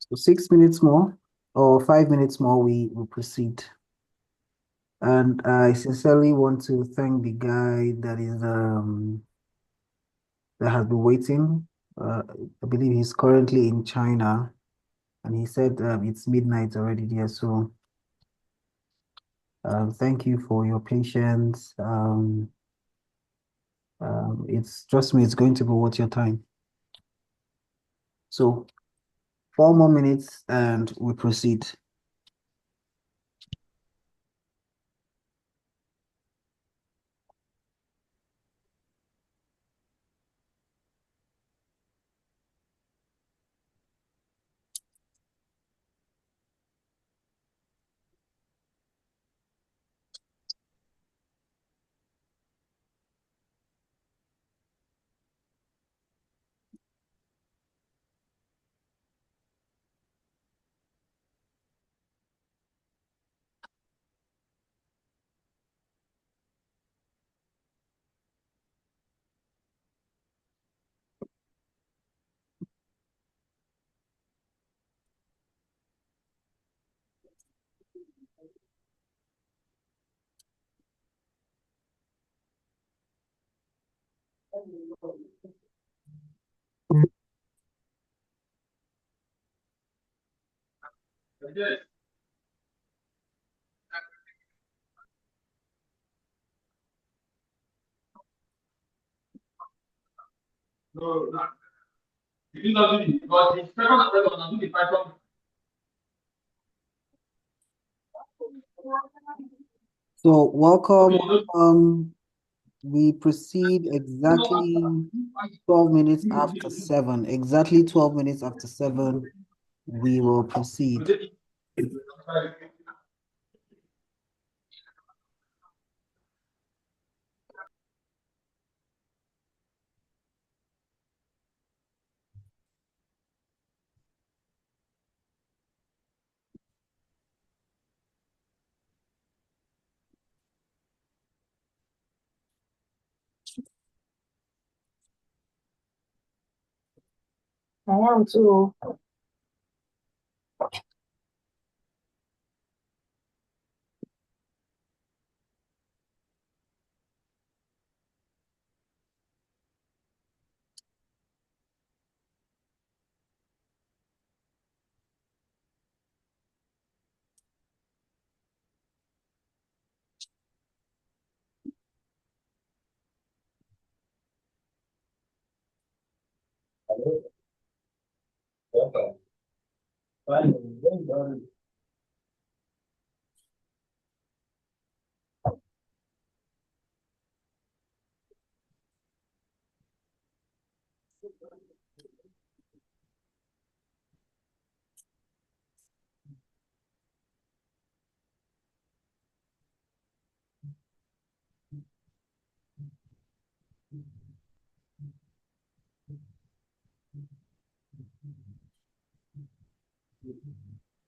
So 6 minutes more or 5 minutes more, we will proceed. And I sincerely want to thank the guy that has been waiting. I believe he's currently in China, and he said it's midnight already there. So thank you for your patience. It's trust me, it's going to be worth your time. So 4 more minutes, and we proceed. So welcome, welcome. We proceed exactly 12 minutes after 7. Exactly 12 minutes after 7, we will proceed. I am too.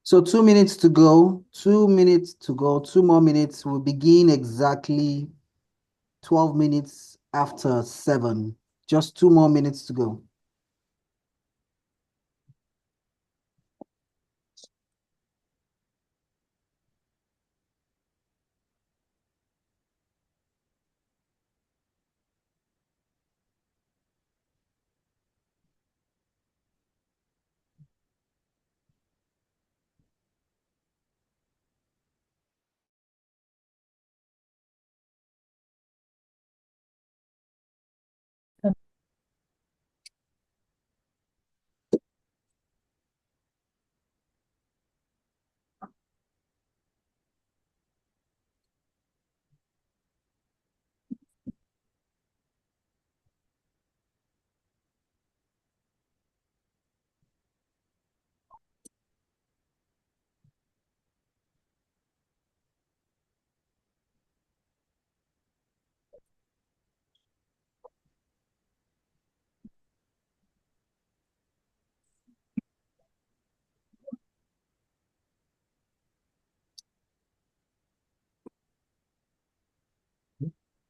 So 2 minutes to go, 2 minutes to go, 2 more minutes. We'll begin exactly 12 minutes after 7. Just 2 more minutes to go.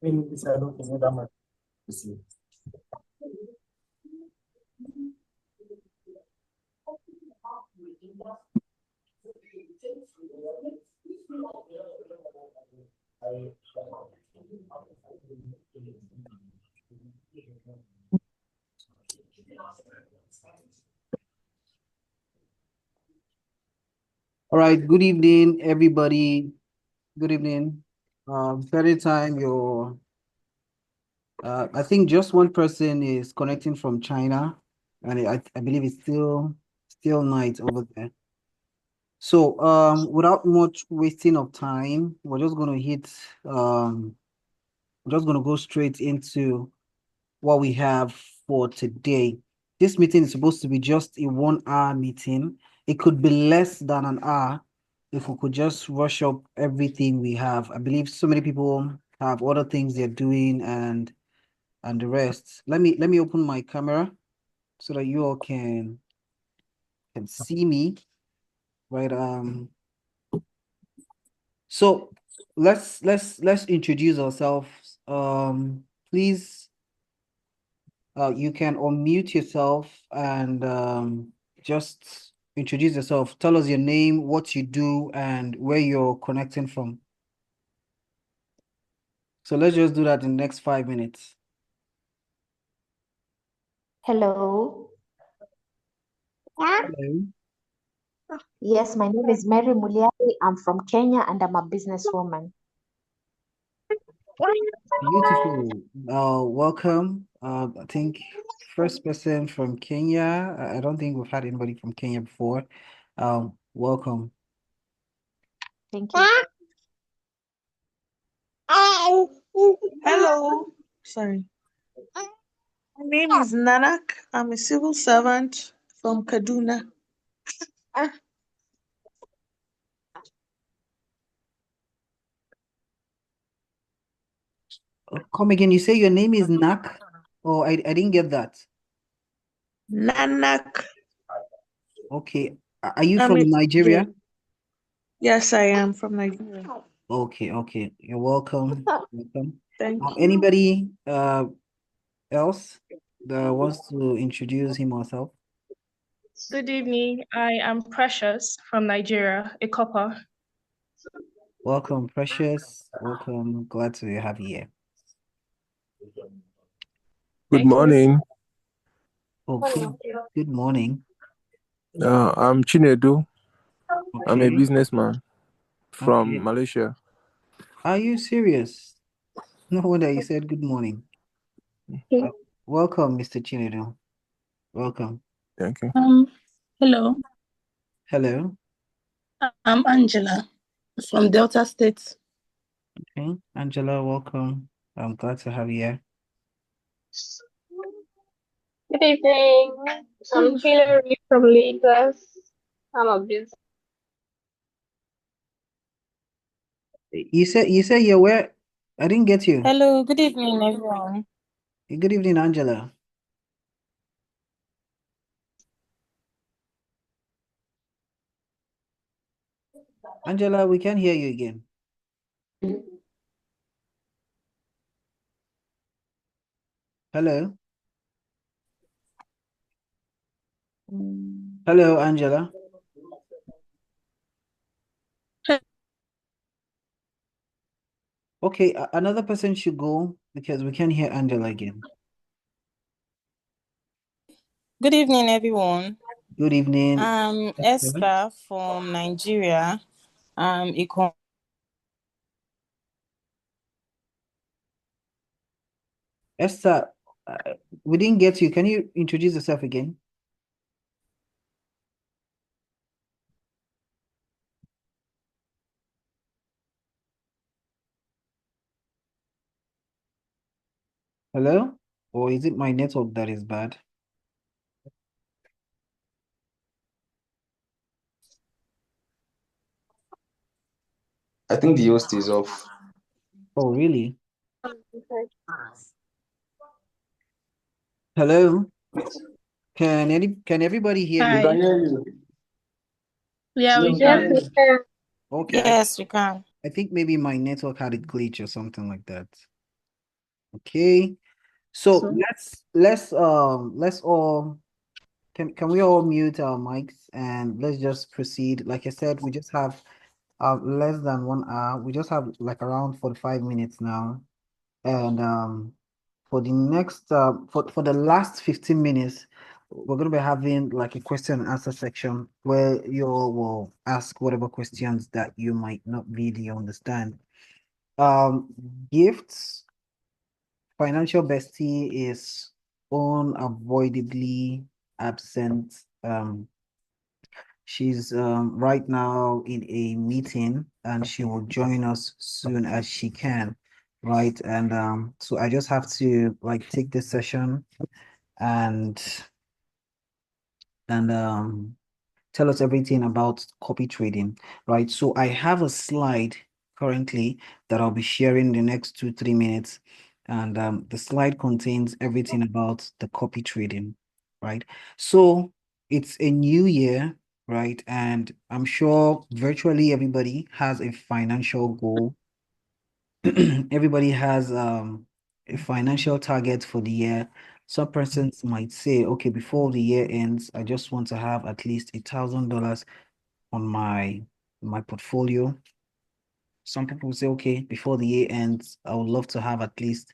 Maybe this I don't know that much. All right, good evening, everybody. Good evening. Very time I think just one person is connecting from China, and I believe it's still night over there. So without much wasting of time, we're just gonna we're just gonna go straight into what we have for today. This meeting is supposed to be just a 1 hour meeting. It could be less than an hour if we could just rush up everything we have. I believe so many people have other things they're doing and the rest. Let me open my camera so that you all can see me. Right. So let's introduce ourselves. Please, you can unmute yourself and just introduce yourself. Tell us your name, what you do, and where you're connecting from. So let's just do that in the next 5 minutes. Hello. Hello. Yes, my name is Mary Muliari. I'm from Kenya and I'm a businesswoman. Beautiful. Welcome. I think first person from Kenya. I don't think we've had anybody from Kenya before. Welcome. Thank you. Hello. Sorry. My name is Nanak. I'm a civil servant from Kaduna. Come again. You say your name is Nak? Oh, I didn't get that. Nanak. Okay. Are you I'm from a- Nigeria? Yes, I am from Nigeria. Okay. You're welcome. Welcome. Thank you. Anybody else that wants to introduce him or herself? Good evening. I am Precious from Nigeria, a copper. Welcome, Precious. Welcome. Glad to have you here. Good morning. Oh, good morning. I'm Chinedu. I'm a Okay. businessman from Okay. Malaysia. Are you serious? No wonder you said good morning. Welcome, Mr. Chinedu. Welcome. Thank you. Hello, Hello. I'm Angela from Delta State. Okay. Angela, welcome. I'm glad to have you here. Good evening. I'm Hillary from Lagos. I'm a business. You said you're where? I didn't get you. Hello, good evening, everyone. Good evening, Angela. Angela, we can't hear you again. Hello. Hello, Angela. Okay, another person should go because we can't hear Angela again. Good evening, everyone. Good evening. I'm Esther from Nigeria. Esther, we didn't get you. Can you introduce yourself again? Hello? Or is it my network that is bad? I think the host is off. Oh, really? Hello? Can everybody hear We you? can hear you. Yeah, we Yes, can. we can. Okay. Yes, we can. I think maybe my network had a glitch or something like that. Okay. So let's all can we all mute our mics and let's just proceed. Like I said, we just have less than 1 hour. We just have like around 45 minutes now. And for the next for the last 15 minutes, we're going to be having like a question and answer section where you all will ask whatever questions that you might not really understand. Gifts, financial bestie is unavoidably absent. She's right now in a meeting and she will join us soon as she can, right? And so I just have to like take this session and tell us everything about copy trading, right? So I have a slide currently that I'll be sharing in the next 2-3 minutes. And the slide contains everything about the copy trading, right? So it's a new year, right? And I'm sure virtually everybody has a financial goal. Everybody has a financial target for the year. Some persons might say, okay, before the year ends, I just want to have at least $1,000 on my portfolio. Some people say, okay, before the year ends, I would love to have at least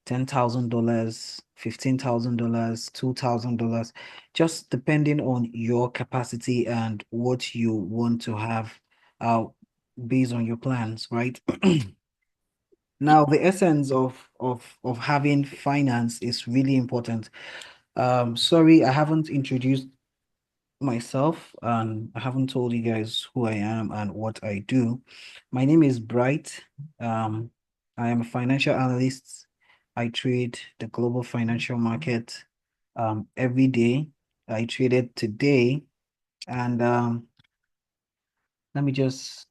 $10,000, $15,000, $2,000, just depending on your capacity and what you want to have based on your plans, right? Now, the essence of having finance is really important. Sorry, I haven't introduced myself and I haven't told you guys who I am and what I do. My name is Bright. I am a financial analyst. I trade the global financial market every day. I traded today and let me just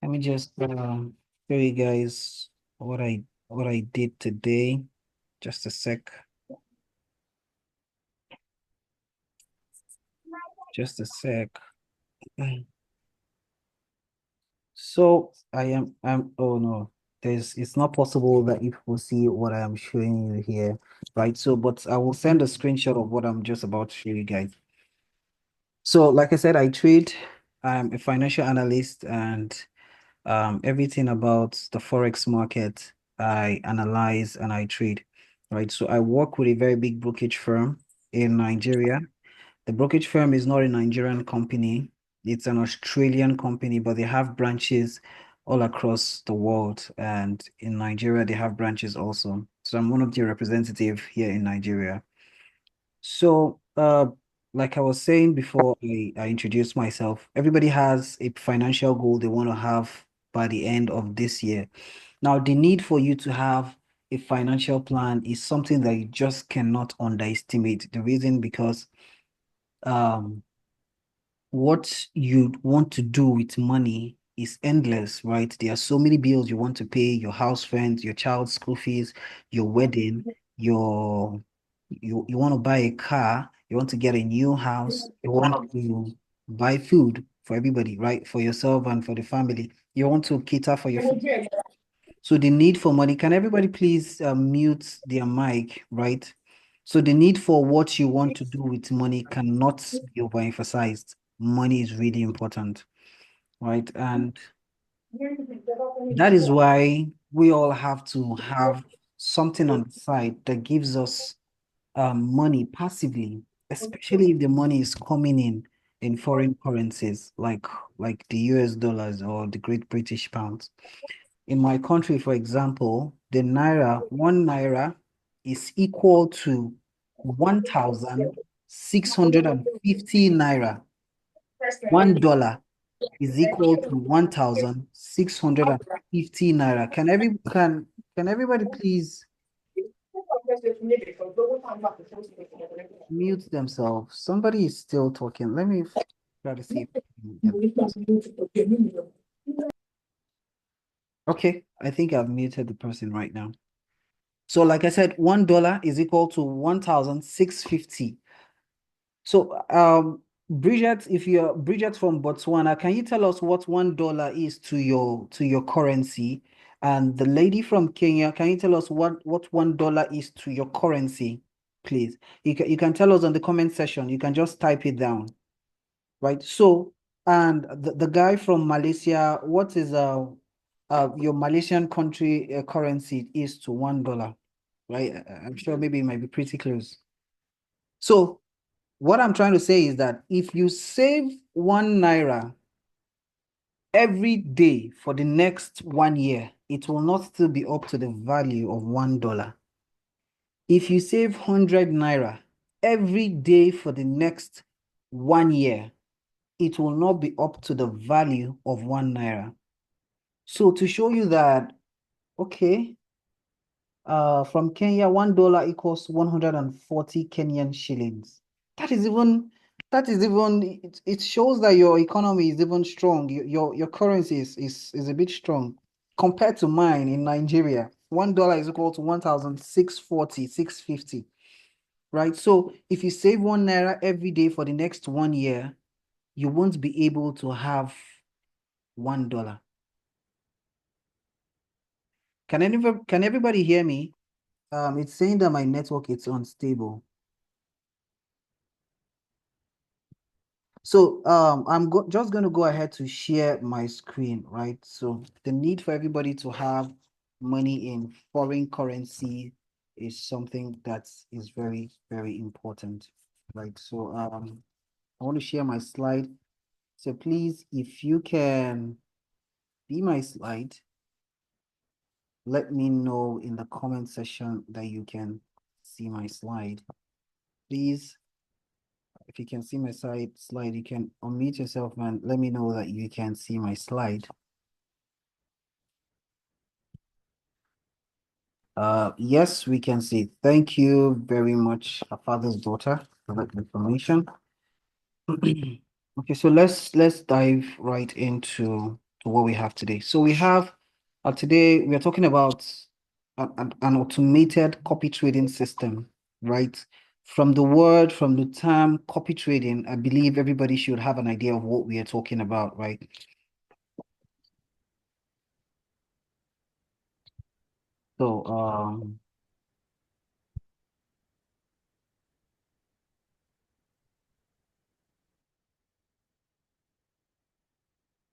show you guys what I did today. Just a sec. Just a sec. So I'm oh no, it's not possible that you will see what I am showing you here, right? So, but I will send a screenshot of what I'm just about to show you guys. So, like I said, I trade, I'm a financial analyst and everything about the Forex market, I analyze and I trade, right? So I work with a very big brokerage firm in Nigeria. The brokerage firm is not a Nigerian company. It's an Australian company, but they have branches all across the world. And in Nigeria, they have branches also. So I'm one of the representatives here in Nigeria. So, like I was saying before I introduced myself, everybody has a financial goal they want to have by the end of this year. Now, the need for you to have a financial plan is something that you just cannot underestimate. The reason because what you want to do with money is endless, right? There are so many bills you want to pay, your house rent, your child's school fees, your wedding, you want to buy a car, you want to get a new house, you want to buy food for everybody, right? For yourself and for the family. You want to cater for your family. So the need for money, can everybody please mute their mic, right? So the need for what you want to do with money cannot be overemphasized. Money is really important, right? And that is why we all have to have something on the side that gives us money passively, especially if the money is coming in foreign currencies like the US dollars or the Great British pounds. In my country, for example, the naira, 1 naira is equal to 1,650 naira. $1 is equal to 1,650 naira. Can everybody please mute themselves? Somebody is still talking. Let me try to see. Okay, I think I've muted the person right now. So like I said, $1 is equal to 1,650. So Bridget, if you're Bridget from Botswana, can you tell us what $1 is to your currency? And the lady from Kenya, can you tell us what $1 is to your currency, please? You can tell us on the comment section. You can just type it down, right? So, and the guy from Malaysia, what is your Malaysian country currency is to $1, right? I'm sure maybe it might be pretty close. So what I'm trying to say is that if you save 1 naira every day for the next 1 year, it will not still be up to the value of $1. If you save 100 naira every day for the next 1 year, it will not be up to the value of 1 naira. So to show you that, okay, from Kenya, $1 equals 140 Kenyan shillings. That is even, it shows that your economy is even strong. Your currency is a bit strong compared to mine in Nigeria. $1 is equal to 1,640, 650, right? So if you save 1 naira every day for the next 1 year, you won't be able to have $1. Can everybody hear me? It's saying that my network is unstable. So I'm just going to go ahead to share my screen, right? So the need for everybody to have money in foreign currency is something that is very, very important, right? So I want to share my slide. So please, if you can be my slide, let me know in the comment section that you can see my slide. Please, if you can see my slide, you can unmute yourself and let me know that you can see my slide. Yes, we can see. Thank you very much, our father's daughter, for that information. Okay, so let's dive right into what we have today. So we have today we are talking about an automated copy trading system, right? From the term copy trading, I believe everybody should have an idea of what we are talking about, right? So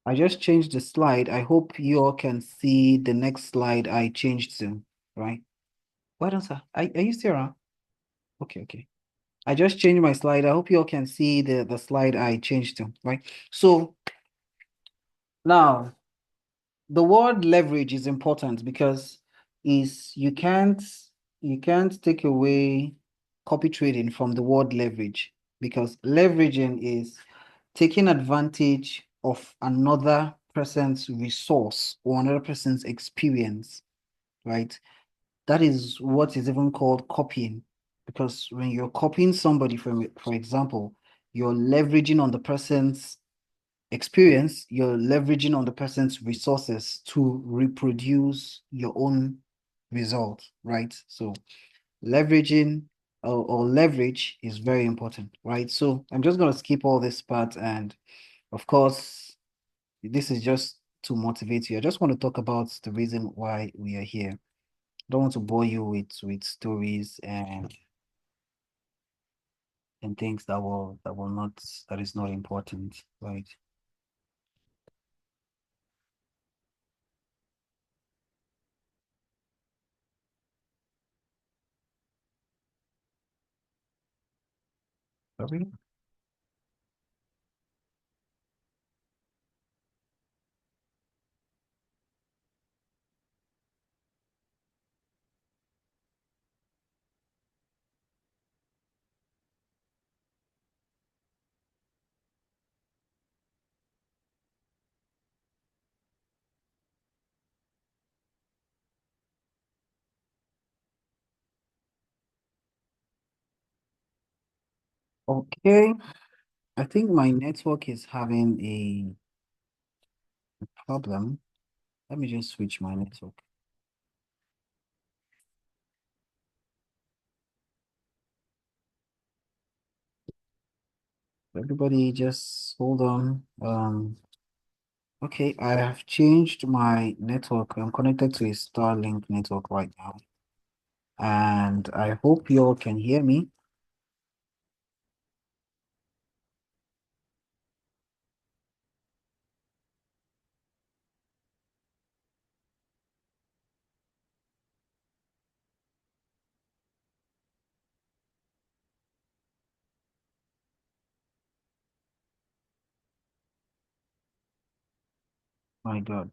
I just changed the slide. I hope you all can see the next slide I changed to, right? Why don't are you still around? Okay. I just changed my slide. I hope you all can see the slide I changed to, right? So now the word leverage is important because you can't take away copy trading from the word leverage, because leveraging is taking advantage of another person's resource or another person's experience, right? That is what is even called copying, because when you're copying somebody, for example, you're leveraging on the person's experience, you're leveraging on the person's resources to reproduce your own result, right? So leveraging or leverage is very important, right? So I'm just going to skip all this part, and of course, this is just to motivate you. I just want to talk about the reason why we are here. I don't want to bore you with stories and things that is not important, right? Sorry? Okay, I think my network is having a problem. Let me just switch my network. Everybody just hold on. Okay, I have changed my network. I'm connected to a Starlink network right now. And I hope you all can hear me. My God.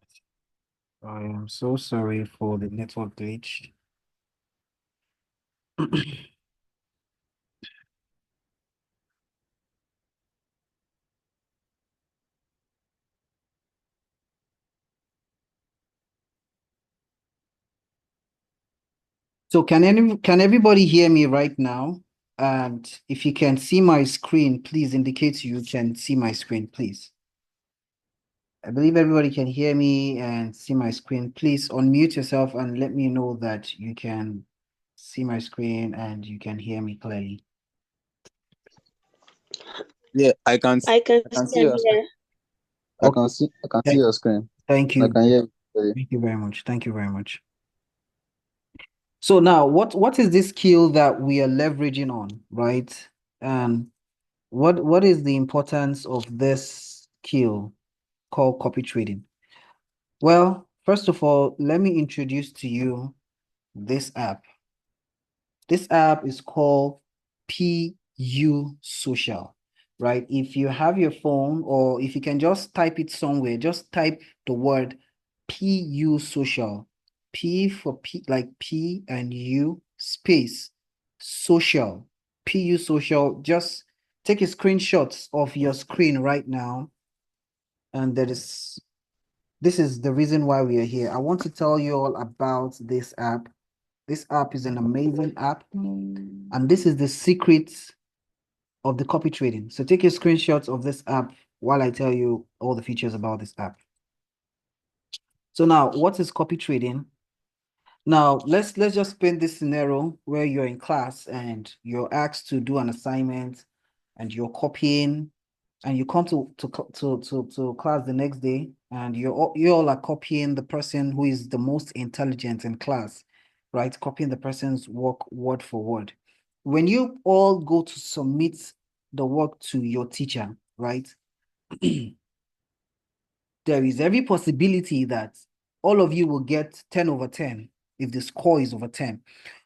I am so sorry for the network glitch. So can everybody hear me right now? And if you can see my screen, please indicate you can see my screen, please. I believe everybody can hear me and see my screen. Please unmute yourself and let me know that you can see my screen and you can hear me clearly. Yeah, I can I can see see and your hear. I Okay. can see your screen. Thank I you. can hear you clearly. Thank you very much. Thank you very much. So now, what is this skill that we are leveraging on, right? And what is the importance of this skill called copy trading? Well, first of all, let me introduce to you this app. This app is called PU Social, right? If you have your phone, or if you can just type it somewhere, just type the word PU Social. P for P, like P and U space social. PU Social. Just take a screenshot of your screen right now. And this is the reason why we are here. I want to tell you all about this app. This app is an amazing app, and this is the secret of the copy trading. So take a screenshot of this app while I tell you all the features about this app. So now, what is copy trading? Now, let's just paint this scenario where you're in class and you're asked to do an assignment and you're copying, and you come to class the next day and you all are copying the person who is the most intelligent in class, right? Copying the person's work word for word. When you all go to submit the work to your teacher, right? There is every possibility that all of you will get 10 over 10 if the score is over 10.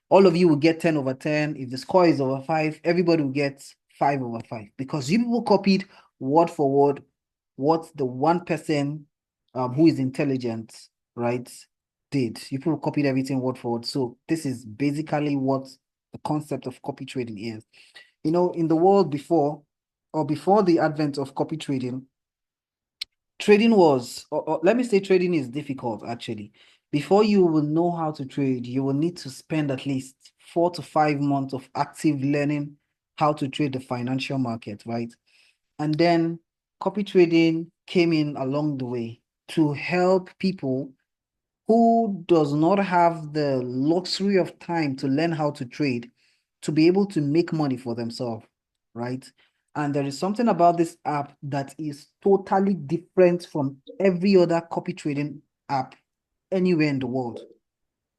All of you will get 10 over 10. If the score is over 5, everybody will get 5 over 5, because you people copied word for word what the one person who is intelligent, right, did. You people copied everything word for word. So this is basically what the concept of copy trading is. You know, in the world before, or before the advent of copy trading, trading was, or let me say trading is difficult actually. Before you will know how to trade, you will need to spend at least 4 to 5 months of active learning how to trade the financial market, right? And then copy trading came in along the way to help people who does not have the luxury of time to learn how to trade, to be able to make money for themselves, right? And there is something about this app that is totally different from every other copy trading app anywhere in the world.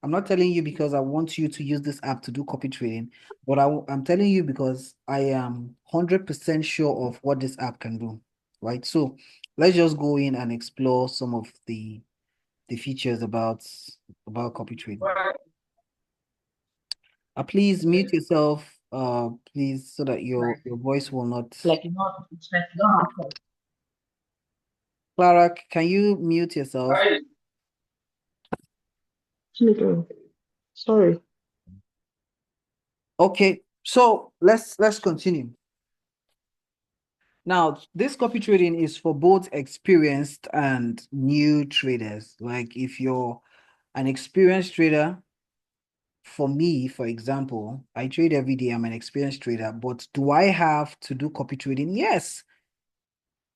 I'm not telling you because I want you to use this app to do copy trading, but I'm telling you because I am 100% sure of what this app can do, right? So let's just go in and explore some of the features about copy trading. Please mute yourself, please, so that your voice will not. Clara, can you mute yourself? Sorry. Okay, so let's continue. Now, this copy trading is for both experienced and new traders. Like if you're an experienced trader, for me, for example, I trade every day. I'm an experienced trader, but do I have to do copy trading? Yes,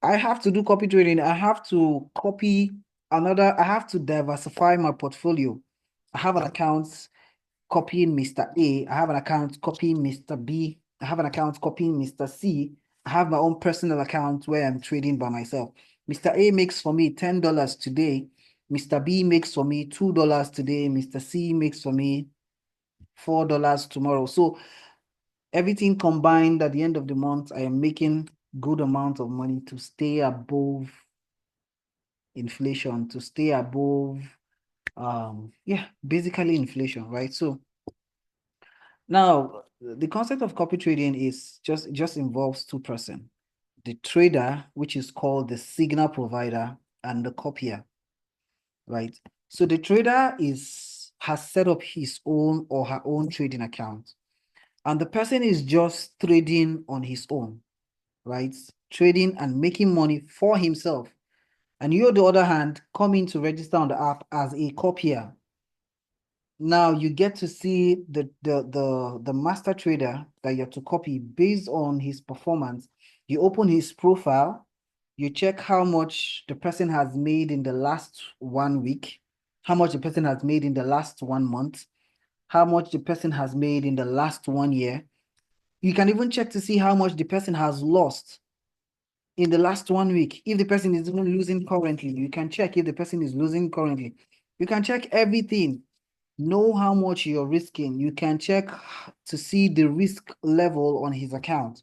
I have to do copy trading. I have to copy I have to diversify my portfolio. I have an account copying Mr. A. I have an account copying Mr. B. I have an account copying Mr. C. I have my own personal account where I'm trading by myself. Mr. A makes for me $10 today. Mr. B makes for me $2 today. Mr. C makes for me $4 tomorrow. So everything combined at the end of the month, I am making good amount of money to stay above inflation, to stay above basically inflation, right? So now the concept of copy trading is just involves two-person, the trader, which is called the signal provider, and the copier, right? So the trader has set up his own or her own trading account, and the person is just trading on his own, right? Trading and making money for himself. And you, on the other hand, come in to register on the app as a copier. Now you get to see the master trader that you have to copy based on his performance. You open his profile, you check how much the person has made in the last 1 week, how much the person has made in the last 1 month, how much the person has made in the last 1 year. You can even check to see how much the person has lost in the last 1 week. If the person is even losing currently, you can check if the person is losing currently. You can check everything. Know how much you're risking. You can check to see the risk level on his account.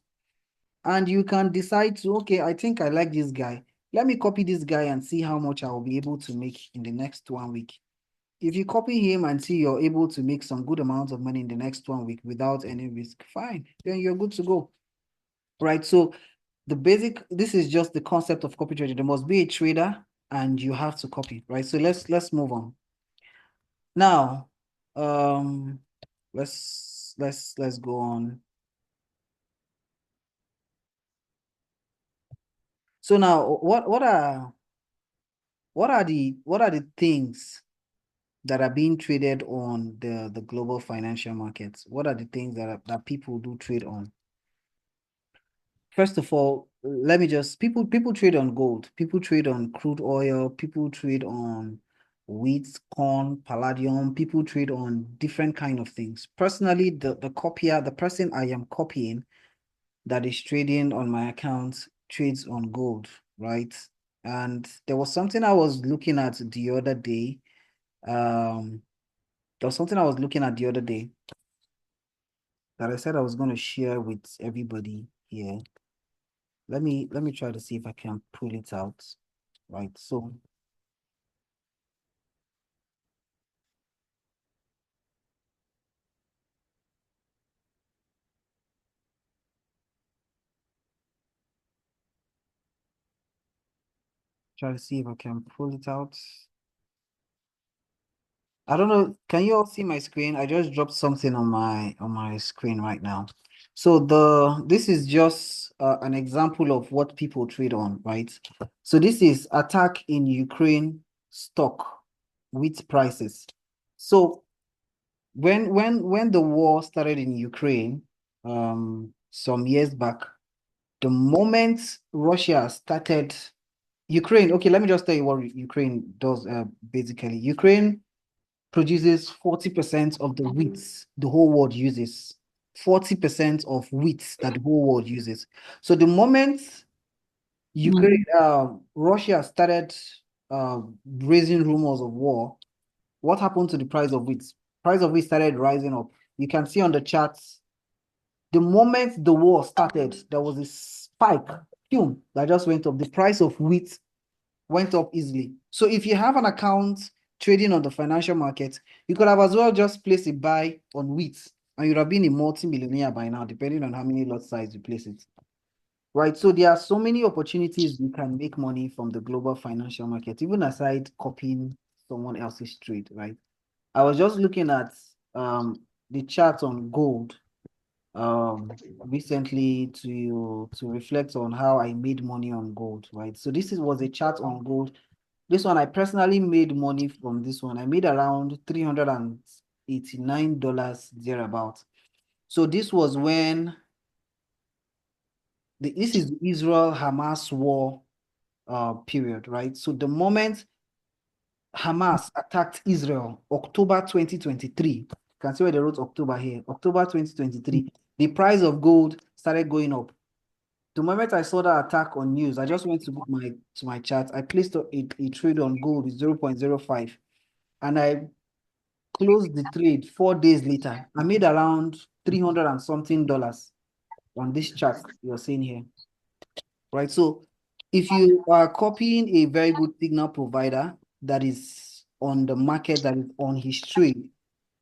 And you can decide to, okay, I think I like this guy. Let me copy this guy and see how much I will be able to make in the next 1 week. If you copy him and see you're able to make some good amounts of money in the next 1 week without any risk, fine, then you're good to go. Right? So this is just the concept of copy trading. There must be a trader and you have to copy, right? So let's move on. Now, let's go on. So now, what are the things that are being traded on the global financial markets? What are the things that people do trade on? First of all, let me just people trade on gold, people trade on crude oil, people trade on wheat, corn, palladium, people trade on different kind of things. Personally, the copier, the person I am copying that is trading on my account trades on gold, right? And there was something I was looking at the other day. There was something I was looking at the other day that I said I was going to share with everybody here. Let me try to see if I can pull it out. Right. So try to see if I can pull it out. I don't know. Can you all see my screen? I just dropped something on my screen right now. So this is just an example of what people trade on, right? So this is attack in Ukraine stock wheat prices. So when the war started in Ukraine, some years back, the moment Russia started Ukraine, okay, let me just tell you what Ukraine does. Basically, Ukraine produces 40% of the wheat the whole world uses. 40% of wheat that the whole world uses. So the moment Ukraine, Russia started raising rumors of war, what happened to the price of wheat? Price of wheat started rising up. You can see on the charts, the moment the war started, there was a spike, boom, that just went up. The price of wheat went up easily. So if you have an account trading on the financial market, you could have as well just placed a buy on wheat and you'd have been a multi-millionaire by now, depending on how many lot size you place it. Right. So there are so many opportunities you can make money from the global financial market, even aside copying someone else's trade, right? I was just looking at the chart on gold recently to reflect on how I made money on gold, right? So this was a chart on gold. This one, I personally made money from this one. I made around $389 thereabout. So this was when this is the Israel-Hamas war period, right? So the moment Hamas attacked Israel, October 2023, you can see where they wrote October here, October 2023, the price of gold started going up. The moment I saw that attack on news, I just went to my chart. I placed a trade on gold with 0.05, and I closed the trade 4 days later. I made around $300 and something on this chart you're seeing here, right? So if you are copying a very good signal provider that is on the market, that is on his trade,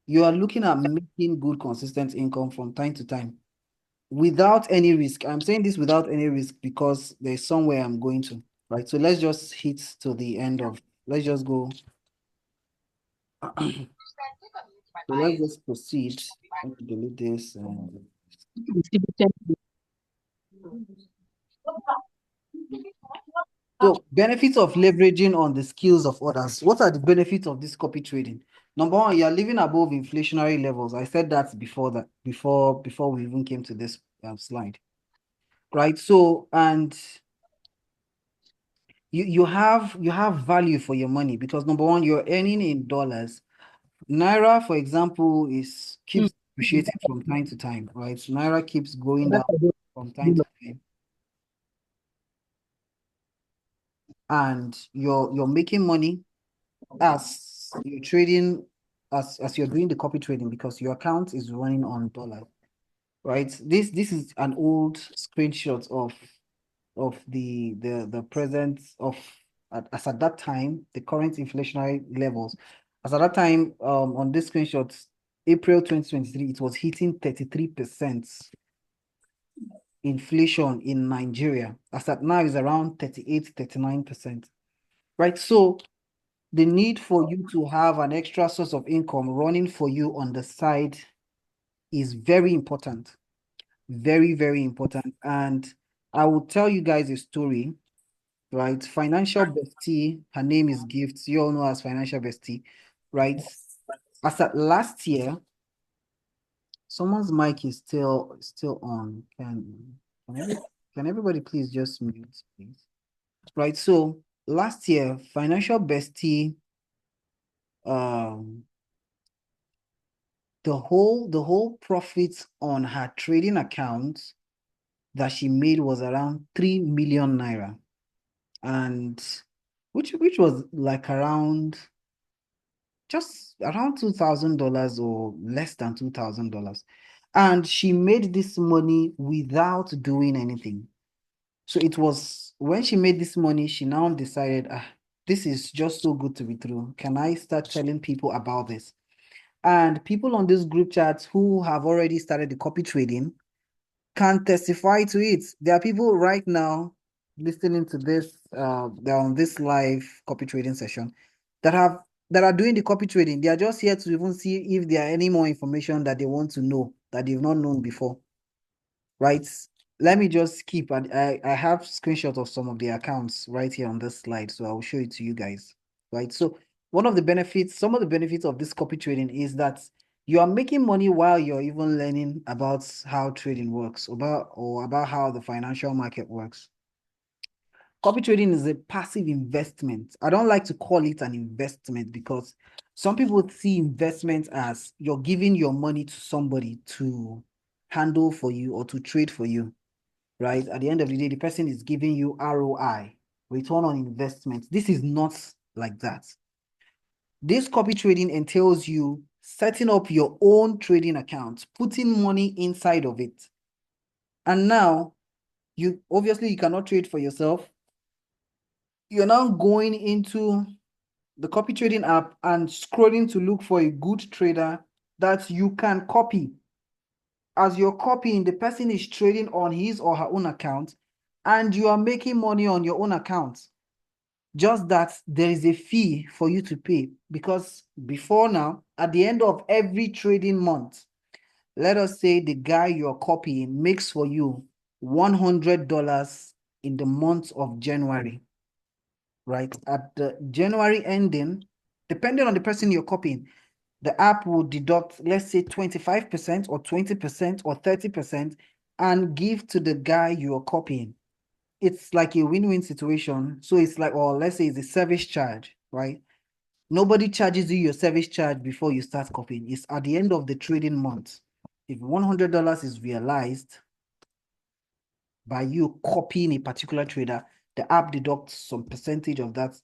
you are looking at making good, consistent income from time to time without any risk. I'm saying this without any risk because there's somewhere I'm going to, right? So let's just hit to the end of, let's just go So let's just proceed. Let me delete this. So benefits of leveraging on the skills of others. What are the benefits of this copy trading? Number one, you are living above inflationary levels. I said that before we even came to this slide, right? So, and you have value for your money because number one, you're earning in dollars. Naira, for example, keeps depreciating from time to time, right? So Naira keeps going down from time to time. And you're making money as you're trading, as you're doing the copy trading because your account is running on dollar, right? This is an old screenshot of the present of as at that time, the current inflationary levels. As at that time, on this screenshot, April 2023, it was hitting 33% inflation in Nigeria. As at now is around 38, 39%. Right. So the need for you to have an extra source of income running for you on the side is very important. Very, very important. And I will tell you guys a story, right? Financial bestie, her name is Gifts. You all know as Financial Bestie, right? As at last year, someone's mic is still on. Can everybody please just mute, please? Right. So last year, Financial Bestie, the whole profit on her trading account that she made was around 3 million naira, and which was like just around $2,000 or less than $2,000, and she made this money without doing anything. So it was when she made this money, she now decided, this is just so good to be true. Can I start telling people about this? And people on this group chat who have already started the copy trading can testify to it. There are people right now listening to this, they're on this live copy trading session that are doing the copy trading. They are just here to even see if there are any more information that they want to know that they've not known before, right? Let me just keep, I have screenshots of some of the accounts right here on this slide, so I will show it to you guys, right? So some of the benefits of this copy trading is that you are making money while you're even learning about how trading works, or about how the financial market works. Copy trading is a passive investment. I don't like to call it an investment because some people see investment as you're giving your money to somebody to handle for you or to trade for you, right? At the end of the day, the person is giving you ROI, return on investment. This is not like that. This copy trading entails you setting up your own trading account, putting money inside of it. And now, you cannot trade for yourself. You're now going into the copy trading app and scrolling to look for a good trader that you can copy. As you're copying, the person is trading on his or her own account, and you are making money on your own account. Just that there is a fee for you to pay, because before now, at the end of every trading month, let us say the guy you're copying makes for you $100 in the month of January, right? At the January ending, depending on the person you're copying, the app will deduct, let's say 25% or 20% or 30% and give to the guy you're copying. It's like a win-win situation. So it's like, or let's say it's a service charge, right? Nobody charges you your service charge before you start copying. It's at the end of the trading month. If $100 is realized by you copying a particular trader, the app deducts some percentage of that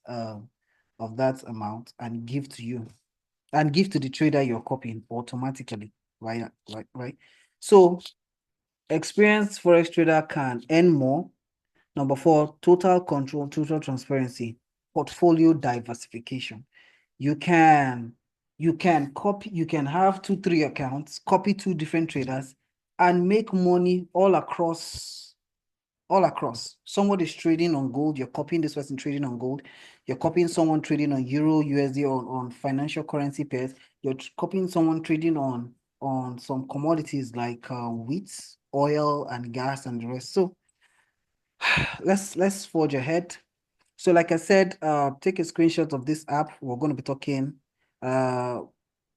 amount and give to you, and give to the trader you're copying automatically, right? So experienced forex trader can earn more. Number 4, total control, total transparency, portfolio diversification. You can copy, you can have 2-3 accounts, copy 2 different traders, and make money all across all across. Someone is trading on gold, you're copying this person trading on gold. You're copying someone trading on Euro, USD, on financial currency pairs. You're copying someone trading on some commodities like wheat, oil, and gas, and the rest. So let's forge ahead. So like I said, take a screenshot of this app. We're going to be talking.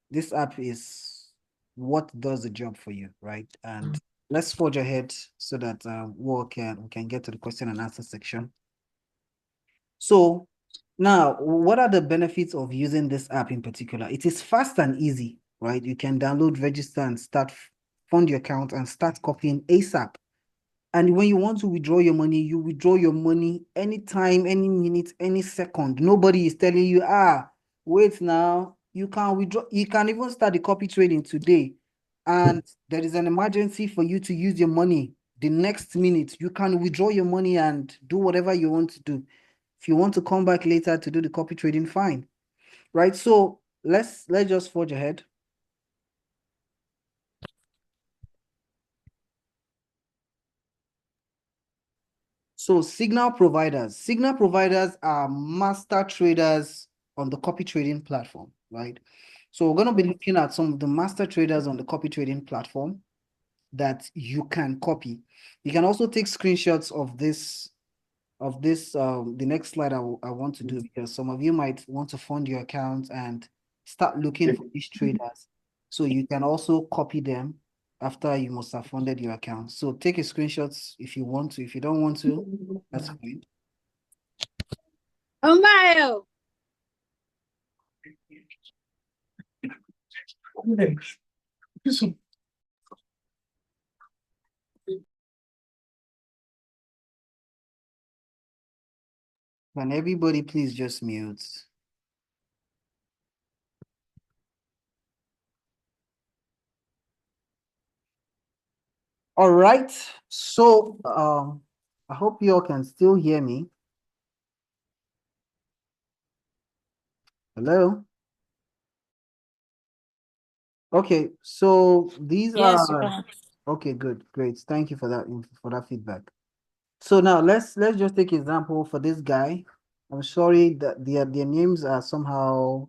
This app is what does the job for you, right? And let's forge ahead so that we can get to the question and answer section. So now, what are the benefits of using this app in particular? It is fast and easy, right? You can download, register, and fund your account and start copying ASAP. And when you want to withdraw your money, you withdraw your money anytime, any minute, any second. Nobody is telling you, wait now, you can withdraw. You can even start the copy trading today. And there is an emergency for you to use your money the next minute. You can withdraw your money and do whatever you want to do. If you want to come back later to do the copy trading, fine. Right? So let's just forge ahead. So signal providers are master traders on the copy trading platform, right? So we're going to be looking at some of the master traders on the copy trading platform that you can copy. You can also take screenshots of this, the next slide I want to do, because some of you might want to fund your account and start looking for these traders. So you can also copy them after you must have funded your account. So take a screenshot if you want to. If you don't want to, that's fine. Oh, Mario. Can everybody please just mute? All right. So I hope you all can still hear me. Hello? Okay, so these Yes, you are can. okay, good, great. Thank you for that feedback. So now let's just take example for this guy. I'm sorry that their names are somehow,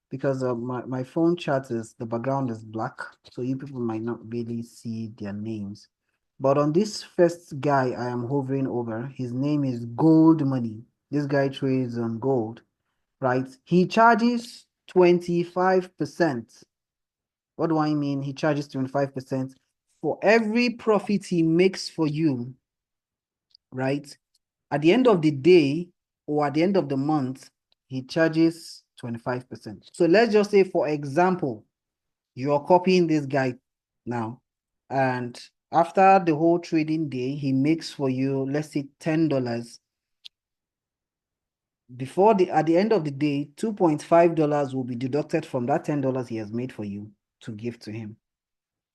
because my phone chat is, the background is black, so you people might not really see their names. But on this first guy I am hovering over, his name is Gold Money. This guy trades on gold, right? He charges 25%. What do I mean? He charges 25% for every profit he makes for you, right? At the end of the day or at the end of the month, he charges 25%. So let's just say, for example, you're copying this guy now, and after the whole trading day, he makes for you, let's say $10. At the end of the day, $2.5 will be deducted from that $10 he has made for you to give to him.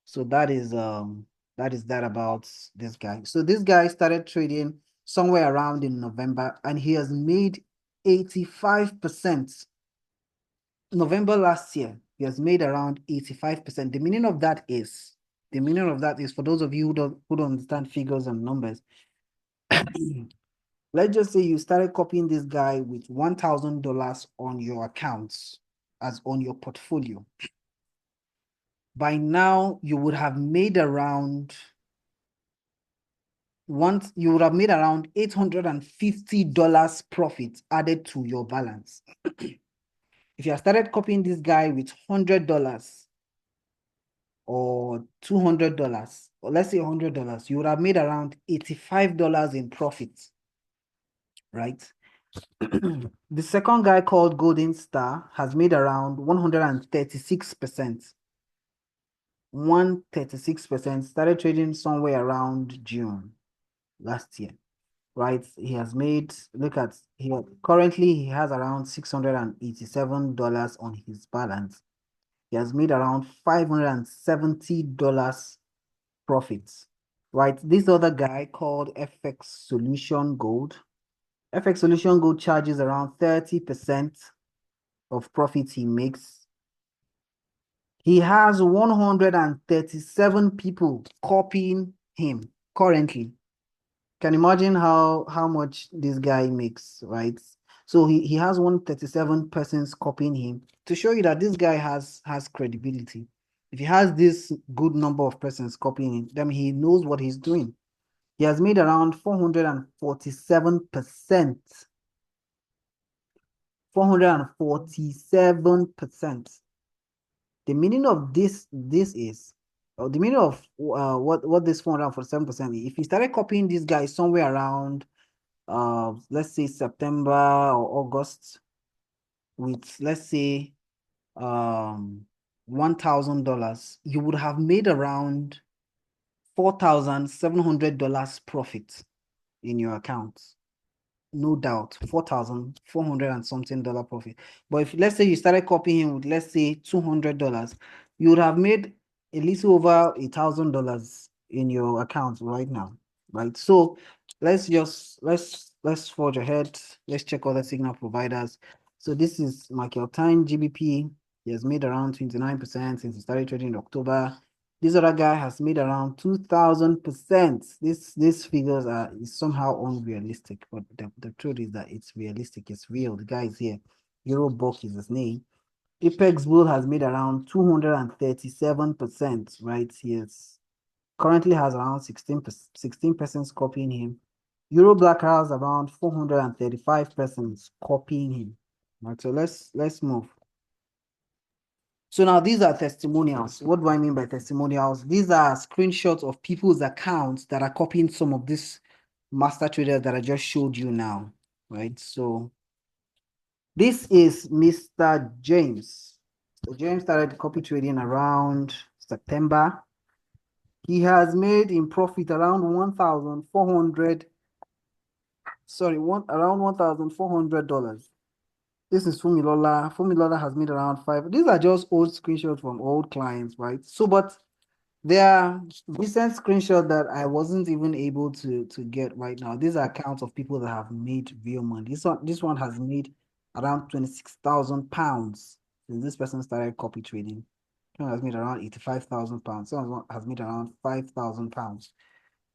So that is that about this guy. So this guy started trading somewhere around in November, and he has made 85%. November last year, he has made around 85%. The meaning of that is, for those of you who don't understand figures and numbers, let's just say you started copying this guy with $1,000 on your accounts, as on your portfolio. By now, you would have made around $850 profit added to your balance. If you have started copying this guy with $100 or $200, or let's say $100, you would have made around $85 in profit, right? The second guy, called Golden Star, has made around 136%. 136%, started trading somewhere around June last year, right? He has made, currently he has around $687 on his balance. He has made around $570 profits, right? This other guy, called FX Solution Gold. FX Solution Gold charges around 30% of profits he makes. He has 137 people copying him currently. can imagine how much this guy makes, right? So he has 137 persons copying him to show you that this guy has credibility. If he has this good number of persons copying him, then he knows what he's doing. He has made around 447%. 447%. The meaning of this is, or the meaning of what this 447%, if you started copying this guy somewhere around let's say September or August with, let's say, $1,000, you would have made around $4,700 profit in your account. No doubt, 4,400 and something dollar profit. But if, let's say, you started copying him with, let's say, $200, you would have made a little over $1,000 in your account right now, right? So let's forge ahead. Let's check other signal providers. So this is Michael Time, GBP. He has made around 29% since he started trading in October. This other guy has made around 2,000%. These figures is somehow unrealistic, but the truth is that it's realistic. It's real. The guy is here. Eurobuck is his name. Apex Bull has made around 237%, right? He currently has around 16% copying him. Euro Black has around 435% copying him. Right, so let's move. So now these are testimonials. What do I mean by testimonials? These are screenshots of people's accounts that are copying some of these master traders that I just showed you now, right? So this is Mr. James. So James started copy trading around September. He has made in profit around around $1,400. This is Fumilola. Fumilola has made around 5. These are just old screenshots from old clients, right? So, but there are recent screenshots that I wasn't even able to get right now. These are accounts of people that have made real money. This one has made around £26,000 since this person started copy trading. Someone has made around £85,000. Someone has made around £5,000.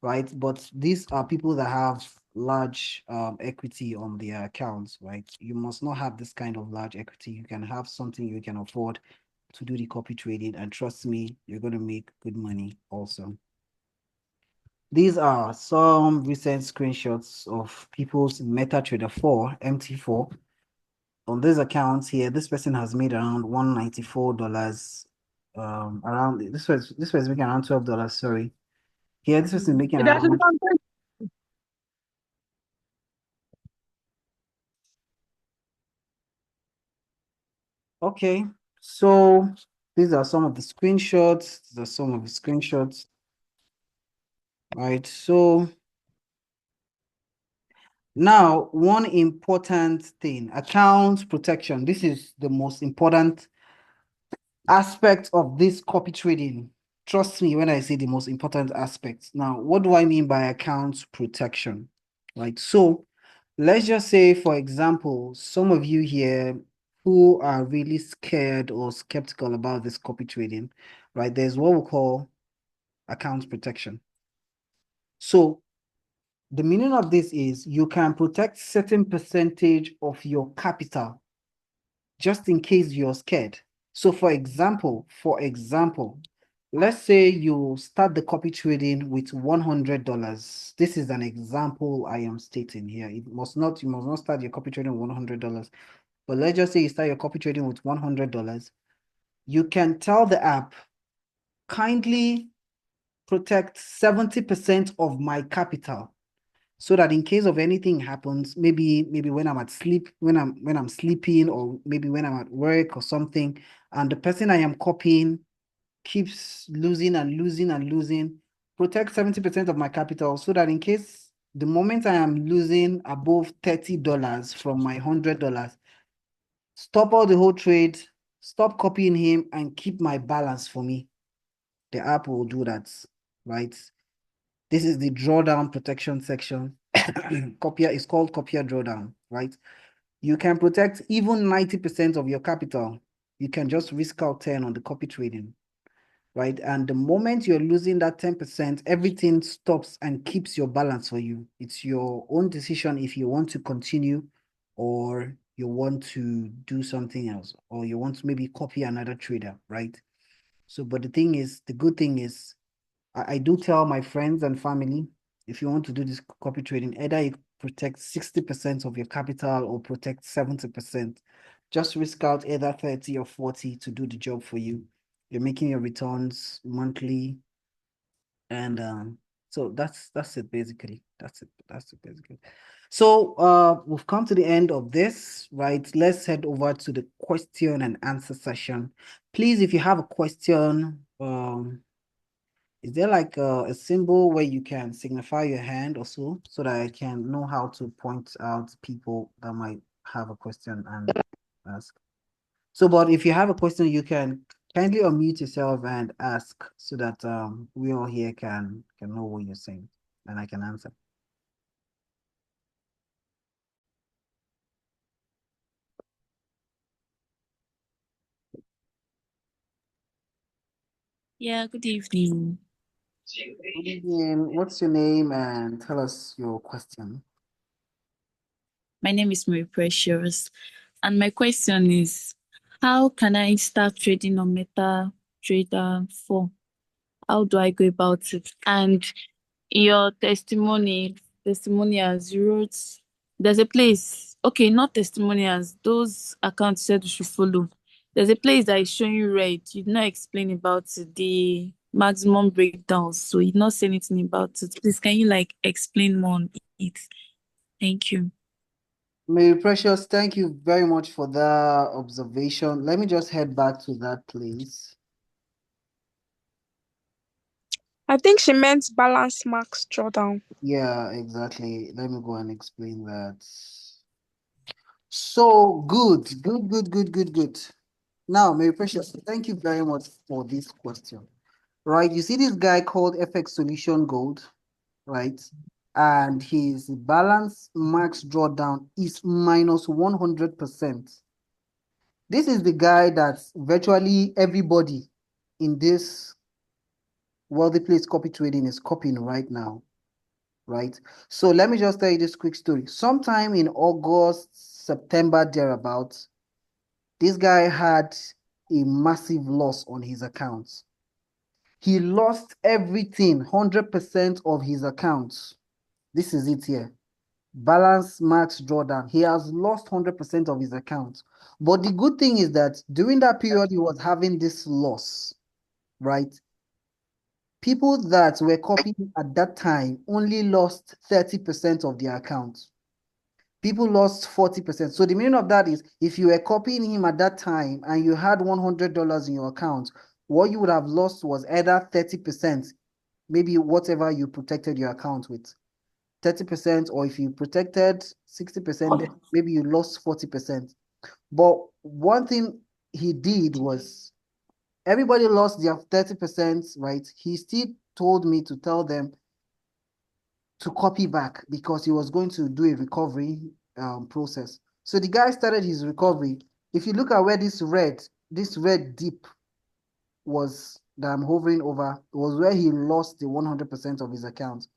Right? But these are people that have large equity on their accounts, right? You must not have this kind of large equity. You can have something you can afford to do the copy trading, and trust me, you're going to make good money also. These are some recent screenshots of people's MetaTrader 4, MT4. On these accounts here, this person has made around $194. Around this was making around $12, sorry. Here, this person making around okay, so these are some of the screenshots. These are some of the screenshots. Right, so now one important thing, account protection. This is the most important aspect of this copy trading. Trust me when I say the most important aspect. Now, what do I mean by account protection? Right, so let's just say, for example, some of you here who are really scared or skeptical about this copy trading, right? There's what we call account protection. So the meaning of this is you can protect certain percentage of your capital just in case you're scared. So for example, let's say you start the copy trading with $100. This is an example I am stating here. You must not start your copy trading with $100. But let's just say you start your copy trading with $100. You can tell the app, kindly protect 70% of my capital, so that in case of anything happens, maybe when I'm when I'm sleeping, or maybe when I'm at work or something, and the person I am copying keeps losing and losing and losing, protect 70% of my capital, so that in case the moment I am losing above $30 from my $100, stop all the whole trade, stop copying him, and keep my balance for me. The app will do that, right? This is the drawdown protection section. Copier is called Copier drawdown, right? You can protect even 90% of your capital. You can just risk out 10 on the copy trading. right? And the moment you're losing that 10%, everything stops and keeps your balance for you. It's your own decision if you want to continue or you want to do something else, or you want to maybe copy another trader, right? So, but the good thing is, I do tell my friends and family, if you want to do this copy trading, either you protect 60% of your capital or protect 70%. Just risk out either 30 or 40 to do the job for you. You're making your returns monthly. And so that's it basically. That's it basically. So we've come to the end of this, right? Let's head over to the question and answer session. Please, if you have a question, is there like a symbol where you can signify your hand or so that I can know how to point out people that might have a question and ask? So, but if you have a question, you can kindly unmute yourself and ask so that we all here can know what you're saying and I can answer. Yeah, good evening. Good evening. What's your name and tell us your question? My name is Mary Precious, and my question is, how can I start trading on MetaTrader 4? How do I go about it? And in your testimonials, you wrote, there's a place, okay, not testimonials, those accounts said you should follow. There's a place that is showing you red. You did not explain about the maximum breakdowns, so you did not say anything about it. Please, can you like explain more on it? Thank you. Mary Precious, thank you very much for that observation. Let me just head back to that place. I think she meant balance max drawdown. Yeah, exactly. Let me go and explain that. So good. Now, Mary Precious, thank you very much for this question. Right, you see this guy called FX Solution Gold, right? And his balance max drawdown is minus 100%. This is the guy that virtually everybody in this wealthy place copy trading is copying right now, right? So let me just tell you this quick story. Sometime in August, September, thereabouts, this guy had a massive loss on his accounts. He lost everything, 100% of his accounts. This is it here. Balance max drawdown. He has lost 100% of his accounts. But the good thing is that during that period, he was having this loss, right? People that were copying at that time only lost 30% of their accounts. People lost 40%. So the meaning of that is if you were copying him at that time and you had $100 in your account, what you would have lost was either 30%, maybe whatever you protected your account with, 30%, or if you protected 60%, maybe you lost 40%. But one thing he did was everybody lost their 30%, right? He still told me to tell them to copy back because he was going to do a recovery process. So the guy started his recovery. If you look at where this red dip was that I'm hovering over, was where he lost the 100% of his account.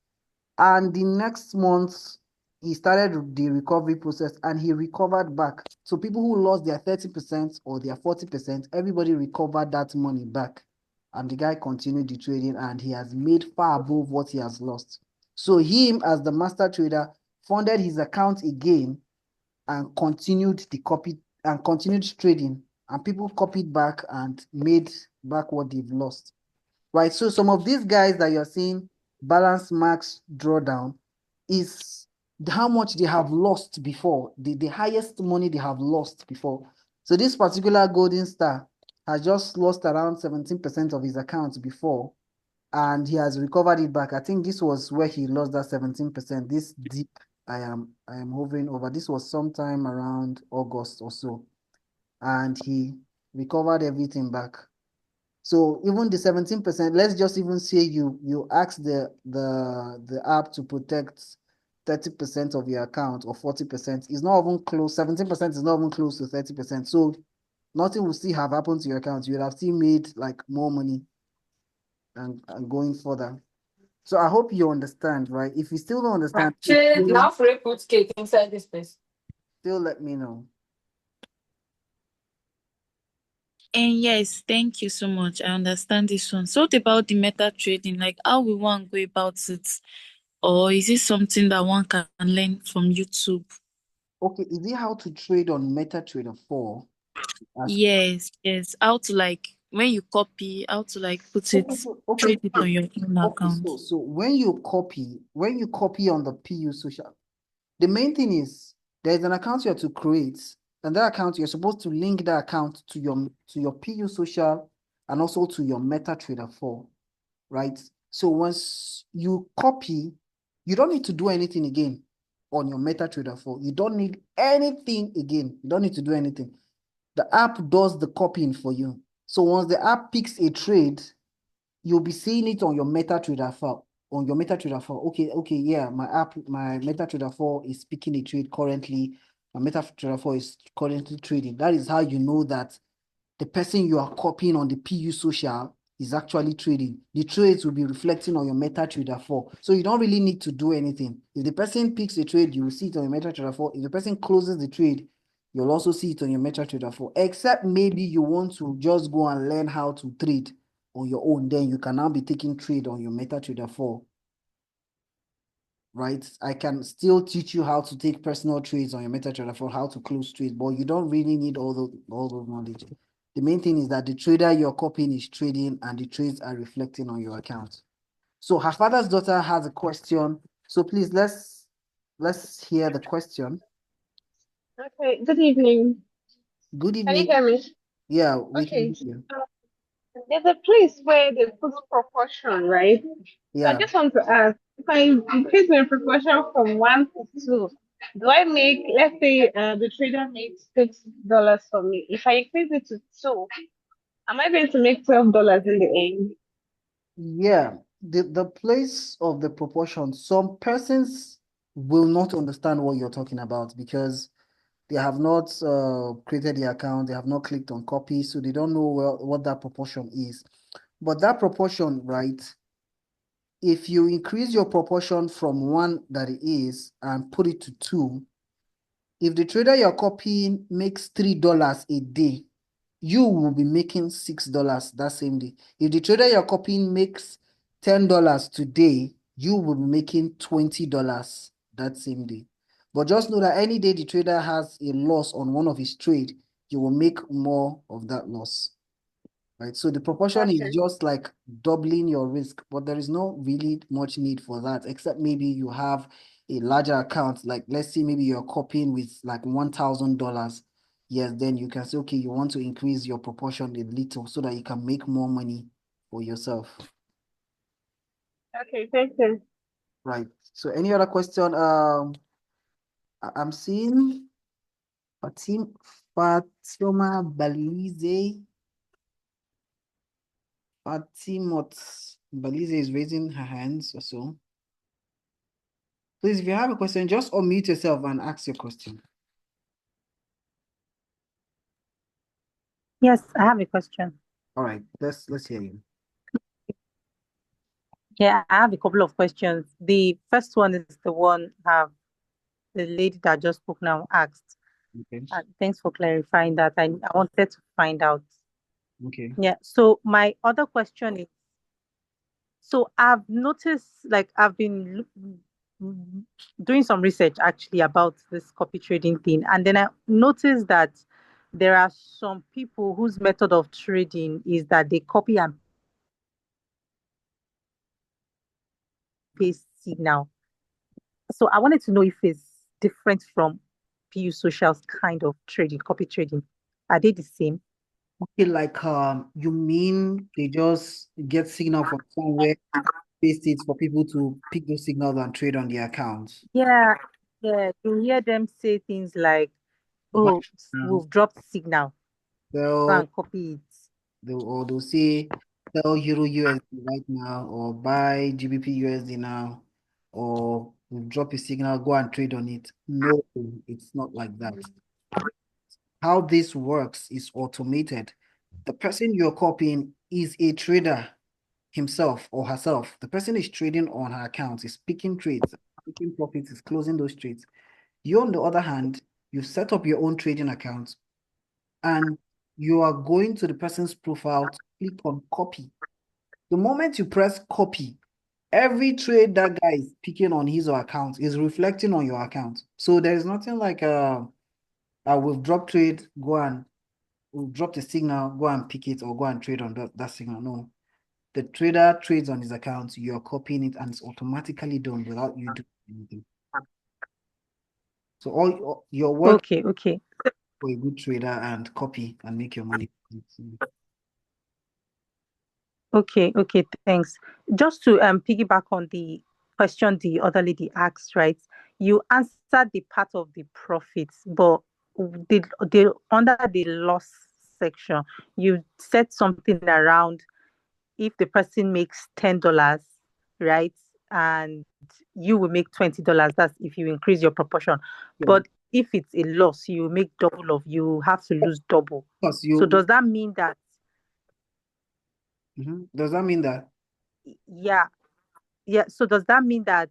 And the next month, he started the recovery process and he recovered back. So people who lost their 30% or their 40%, everybody recovered that money back. And the guy continued the trading and he has made far above what he has lost. So him as the master trader funded his account again and continued trading. And people copied back and made back what they've lost. Right. So some of these guys that you're seeing balance max drawdown is how much they have lost before, the highest money they have lost before. So this particular golden star has just lost around 17% of his account before, and he has recovered it back. I think this was where he lost that 17%. This dip I am hovering over. This was sometime around August or so, and he recovered everything back. So even the 17%, let's just even say you ask the app to protect 30% of your account or 40%, is not even close. 17% is not even close to 30%. So nothing will still have happened to your account. You would have still made like more money. and going further. So I hope you understand, right? If you still don't understand, Now free put cake inside this place. still let me know. And yes, thank you so much. I understand this one. So what about the meta trading? Like how we want to go about it? Or is it something that one can learn from YouTube? Okay, is it how to trade on MetaTrader 4? Yes. How to like when you copy, how to like put it, trade it on your own account. So when you copy on the PU Social, the main thing is there's an account you have to create, and that account you're supposed to link that account to your PU Social and also to your MetaTrader 4, right? So once you copy, you don't need to do anything again on your MetaTrader 4. You don't need anything again. You don't need to do anything. The app does the copying for you. So once the app picks a trade, you'll be seeing it on your MetaTrader 4. On your MetaTrader 4. Okay, yeah, my MetaTrader 4 is picking a trade currently. My MetaTrader 4 is currently trading. That is how you know that the person you are copying on the PU Social is actually trading. The trades will be reflecting on your MetaTrader 4. So you don't really need to do anything. If the person picks a trade, you will see it on your MetaTrader 4. If the person closes the trade, you'll also see it on your MetaTrader 4. Except maybe you want to just go and learn how to trade on your own. Then you can now be taking trade on your MetaTrader 4. Right? I can still teach you how to take personal trades on your MetaTrader 4, how to close trades, but you don't really need all those knowledge. The main thing is that the trader you're copying is trading and the trades are reflecting on your account. So her father's daughter has a question. So please let's hear the question. Okay, good evening. Good Can you evening. hear me? Yeah, we can Okay. hear you. There's a place where they put proportion, right? So I Yeah. just want to ask, if I increase my proportion from 1 to 2, do I make, let's say, the trader makes $6 for me. If I increase it to 2, am I going to make $12 in the end? Yeah, the place of the proportion, some persons will not understand what you're talking about because they have not created the account, they have not clicked on copy, so they don't know what that proportion is. But that proportion, right, if you increase your proportion from 1 that it is and put it to 2, if the trader you're copying makes $3 a day, you will be making $6 that same day. If the trader you're copying makes $10 today, you will be making $20 that same day. But just know that any day the trader has a loss on one of his trade, you will make more of that loss. Right? So the proportion is just like doubling your risk, but there is no really much need for that, except maybe you have a larger account, like let's say maybe you're copying with like $1,000. Yes, then you can say, okay, you want to increase your proportion a little so that you can make more money for yourself. Okay, thank you. Right. So any other question? I'm seeing Fatima Balize. Fatimot Balize is raising her hands or so. Please, if you have a question, just unmute yourself and ask your question. Yes, I have a question. All right, let's hear you. Yeah, I have a couple of questions. The first one is the one the lady that just spoke now asked. Okay. Thanks for clarifying that. I wanted to find out. Okay. Yeah. So my other question is, so I've noticed, like I've been doing some research actually about this copy trading thing, and then I noticed that there are some people whose method of trading is that they copy and paste signal. So I wanted to know if it's different from PU Social's kind of trading, copy trading. Are they the same? Okay, like you mean they just get signal from somewhere, paste it for people to pick those signals and trade on their accounts? Yeah, you hear them say things like, "Oh, we've dropped signal. Go and copy it." They'll say sell Euro USD right now, or buy GBP USD now, or we'll drop a signal, go and trade on it. No, it's not like that. How this works is automated. The person you're copying is a trader. himself or herself. The person is trading on her account, is picking trades, picking profits, is closing those trades. You, on the other hand, you set up your own trading account and you are going to the person's profile to click on copy. The moment you press copy, every trade that guy is picking on his or account is reflecting on your account. So there is nothing like we've dropped trade, we've dropped a signal, go and pick it or go and trade on that signal. No. The trader trades on his account, you're copying it and it's automatically done without you doing anything. So all your work Okay. for a good trader and copy and make your money. Okay, thanks. Just to piggyback on the question the other lady asked, right? You answered the part of the profits, but the under the loss section, you said something around if the person makes $10, right? And you will make $20. That's if you increase your proportion. Yeah. But if it's a loss, you make double you have to lose double. Because So does that mean that does that mean that? yeah. So does that mean that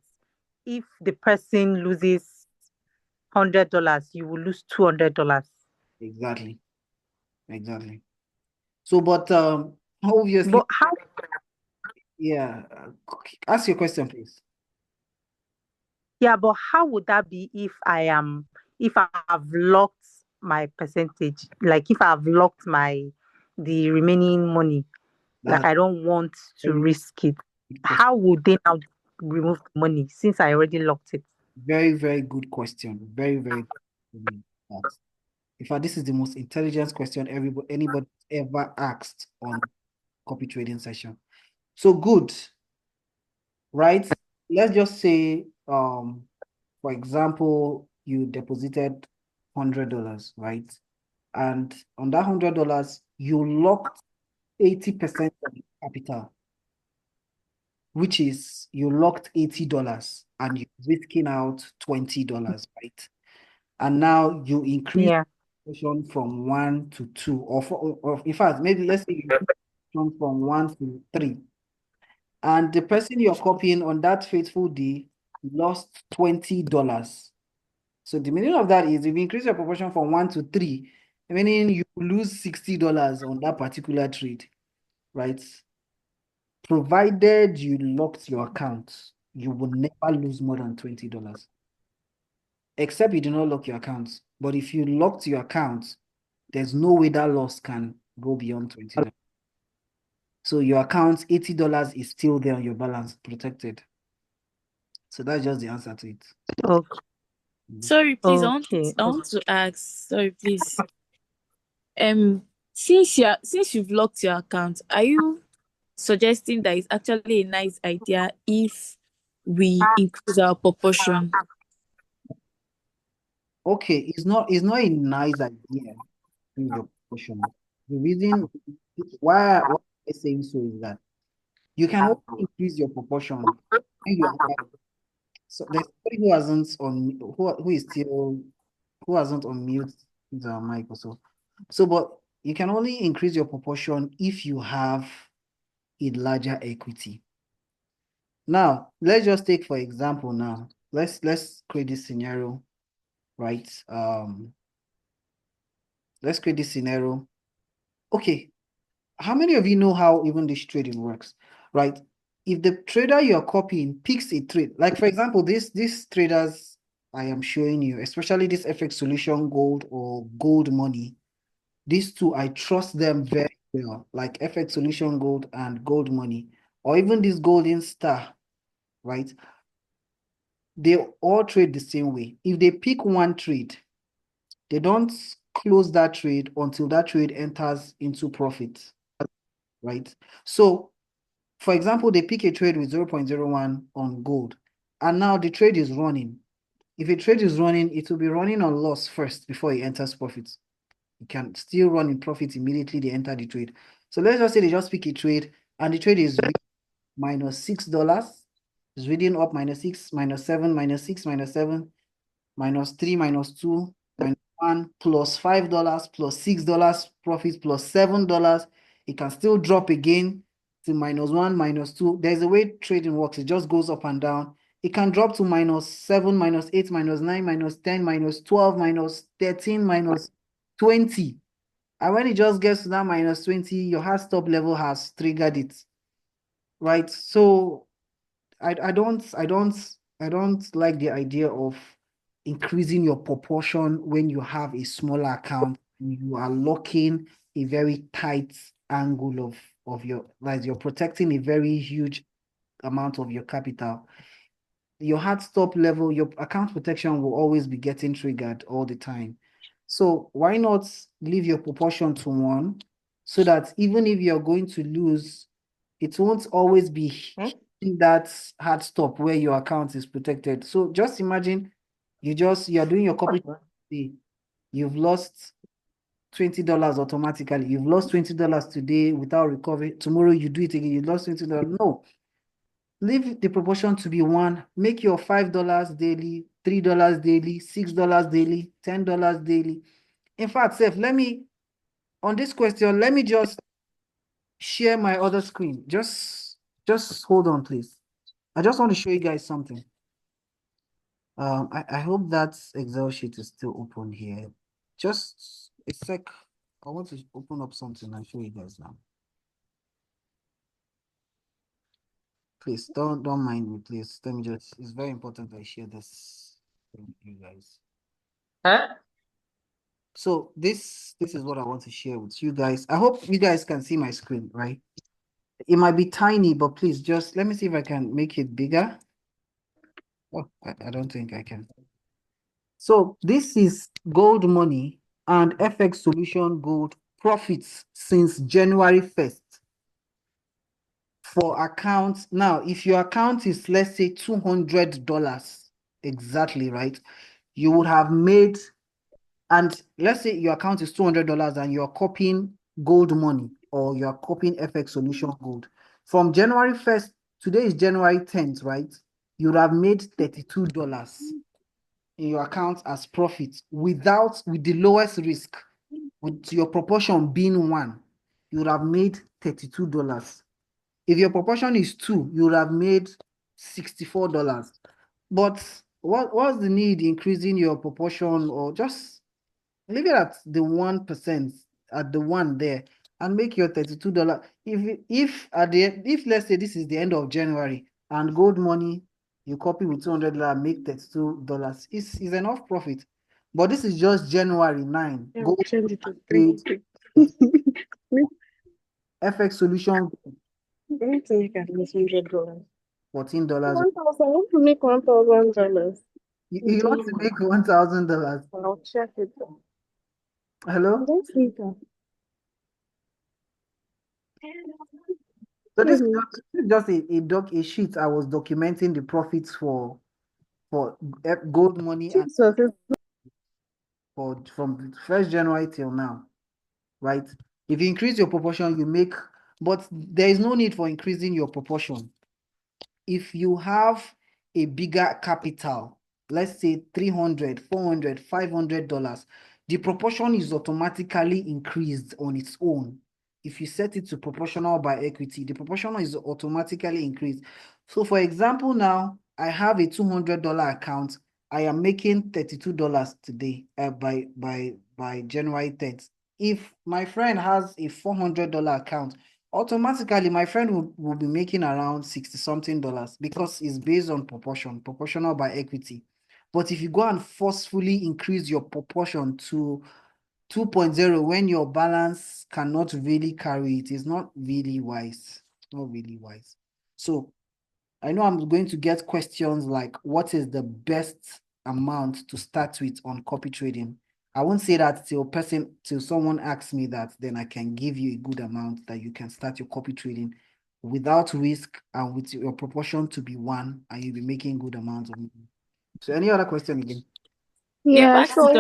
if the person loses $100, you will lose $200? Exactly. So, but obviously, But how? yeah. Ask your question, please. Yeah, but how would that be if I have locked my percentage? Like if I have locked the remaining money, like I don't want to risk it. How would they now remove the money since I already locked it? Very, very good question. Very, very good. In fact, this is the most intelligent question anybody ever asked on copy trading session. So good, right? Let's just say, for example, you deposited $100, right? And on that $100, you locked 80% of the capital, which is you locked $80 and you're risking out $20, right? And now you increase from 1 to 2, or in fact, maybe let's say you increase from 1 to 3. And the person you're copying on that fateful day lost $20. So the meaning of that is if you increase your proportion from 1 to 3, meaning you lose $60 on that particular trade, right? Provided you locked your account, you will never lose more than $20. Except you do not lock your account. But if you locked your account, there's no way that loss can go beyond $20. So your account, $80 is still there on your balance, protected. So that's just the answer to it. Okay. Sorry, please. I want to ask. Sorry, please. Since you've locked your account, are you suggesting that it's actually a nice idea if we increase our proportion? Okay, it's not a nice idea in your proportion. The reason why I'm saying so is that you can also increase your proportion when you are. So there's somebody who hasn't on mute the mic also. So, but you can only increase your proportion if you have a larger equity. Now, let's just take for example now. Let's create this scenario, right? Let's create this scenario. Okay, how many of you know how even this trading works, right? If the trader you're copying picks a trade, like for example, these traders I am showing you, especially this FX Solution Gold or Gold Money, these two, I trust them very well, like FX Solution Gold and Gold Money, or even this Golden Star, right? They all trade the same way. If they pick one trade, they don't close that trade until that trade enters into profit, right? So, for example, they pick a trade with 0.01 on gold, and now the trade is running. If a trade is running, it will be running on loss first before it enters profit. It can still run in profit immediately they enter the trade. So let's just say they just pick a trade, and the trade is -$6. It's reading up -6, -7, -6, -7, -3, -2, -1, +$5, +$6 profit, +$7. It can still drop again to -1, -2. There's a way trading works. It just goes up and down. It can drop to -7, -8, -9, -10, -12, -13, -20. And when it just gets to that -20, your hard stop level has triggered it, right? So I don't like the idea of increasing your proportion when you have a smaller account. You are locking a very tight angle of your, like you're protecting a very huge amount of your capital. Your hard stop level, your account protection will always be getting triggered all the time. So why not leave your proportion to 1 so that even if you're going to lose, it won't always be in that hard stop where your account is protected. So just imagine you are doing your copy today. You've lost $20 automatically. You've lost $20 today without recovery. Tomorrow you do it again, you lost $20. No. Leave the proportion to be 1. Make your $5 daily, $3 daily, $6 daily, $10 daily. In fact, Seth, on this question, let me just share my other screen. Just hold on, please. I just want to show you guys something. I hope that Excel sheet is still open here. Just a sec. I want to open up something and show you guys now. Please don't mind me, please. Let me just, it's very important I share this with you guys. So this is what I want to share with you guys. I hope you guys can see my screen, right? It might be tiny, but please just let me see if I can make it bigger. Oh, I don't think I can. So this is Gold Money and FX Solution Gold profits since January 1st for accounts. Now, if your account is, let's say, $200 exactly, right? You would have made, and let's say your account is $200 and you're copying Gold Money or you're copying FX Solution Gold. From January 1st, today is January 10th, right? You would have made $32 in your account as profit with the lowest risk, with your proportion being 1, you would have made $32. If your proportion is 2, you would have made $64. But what's the need increasing your proportion, or just leave it at the 1%, at the 1 there, and make your $32. If let's say this is the end of January and Gold Money you copy with $200, make $32, is enough profit. But this is just January 9. Yeah, Gold change it to paid 3. FX Solution I need to make at least $100. $14. 1,000. I want to make $1,000. You want to make $1,000. I'll check it. Hello? Let's see that. So this is just a sheet I was documenting the profits for Gold Money and from 1st January till now, right? If you increase your proportion, you make, but there is no need for increasing your proportion. If you have a bigger capital, let's say $300, $400, $500, the proportion is automatically increased on its own. If you set it to proportional by equity, the proportion is automatically increased. So for example, now I have a $200 account. I am making $32 today by January 10th. If my friend has a $400 account, automatically my friend will be making around 60 something dollars because it's based on proportional by equity. But if you go and forcefully increase your proportion to 2.0 when your balance cannot really carry it, it's not really wise. Not really wise. So I know I'm going to get questions like, what is the best amount to start with on copy trading? I won't say that till someone asks me that, then I can give you a good amount that you can start your copy trading without risk and with your proportion to be 1, and you'll be making good amounts of money. So any other question again? Yeah, so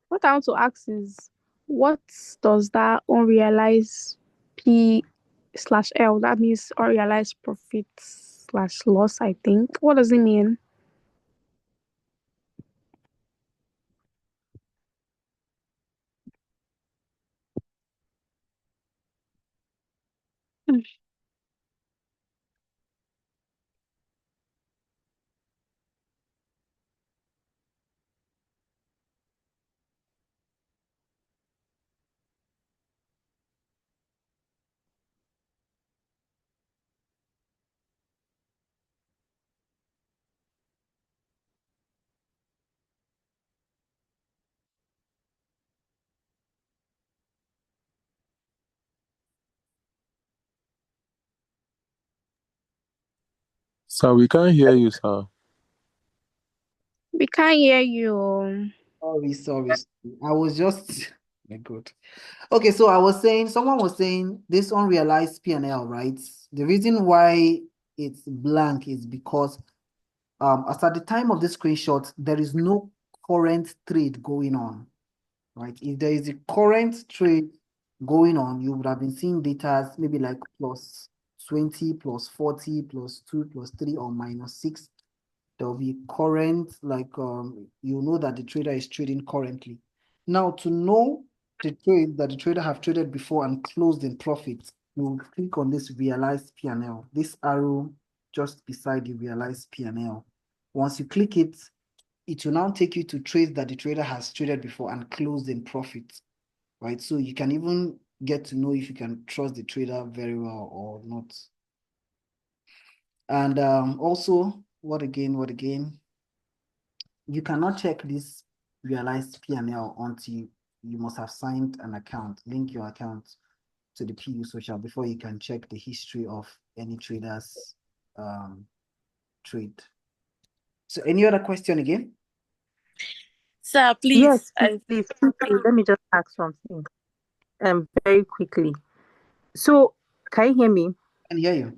what I want to ask is, what does that unrealized P/L, that means unrealized profit/loss, I think. What does it mean? Sir, we can't hear you, sir. We can't hear you. Sorry. I was just, my God. Okay, so I was saying, someone was saying this unrealized P&L, right? The reason why it's blank is because as at the time of this screenshot, there is no current trade going on, right? If there is a current trade going on, you would have been seeing data maybe like plus 20, plus 40, plus 2, plus 3, or minus 6. There will be current, like you know that the trader is trading currently. Now, to know the trade that the trader have traded before and closed in profit, you click on this realized P&L, this arrow just beside the realized P&L. Once you click it, it will now take you to trades that the trader has traded before and closed in profit, right? So you can even get to know if you can trust the trader very well or not. And also, what again? You cannot check this realized P&L until you must have signed an account, link your account to the PU Social before you can check the history of any trader's trade. So any other question again? Sir, please. Yes, please. Let me just ask something very quickly. So, can you hear me? I can hear you.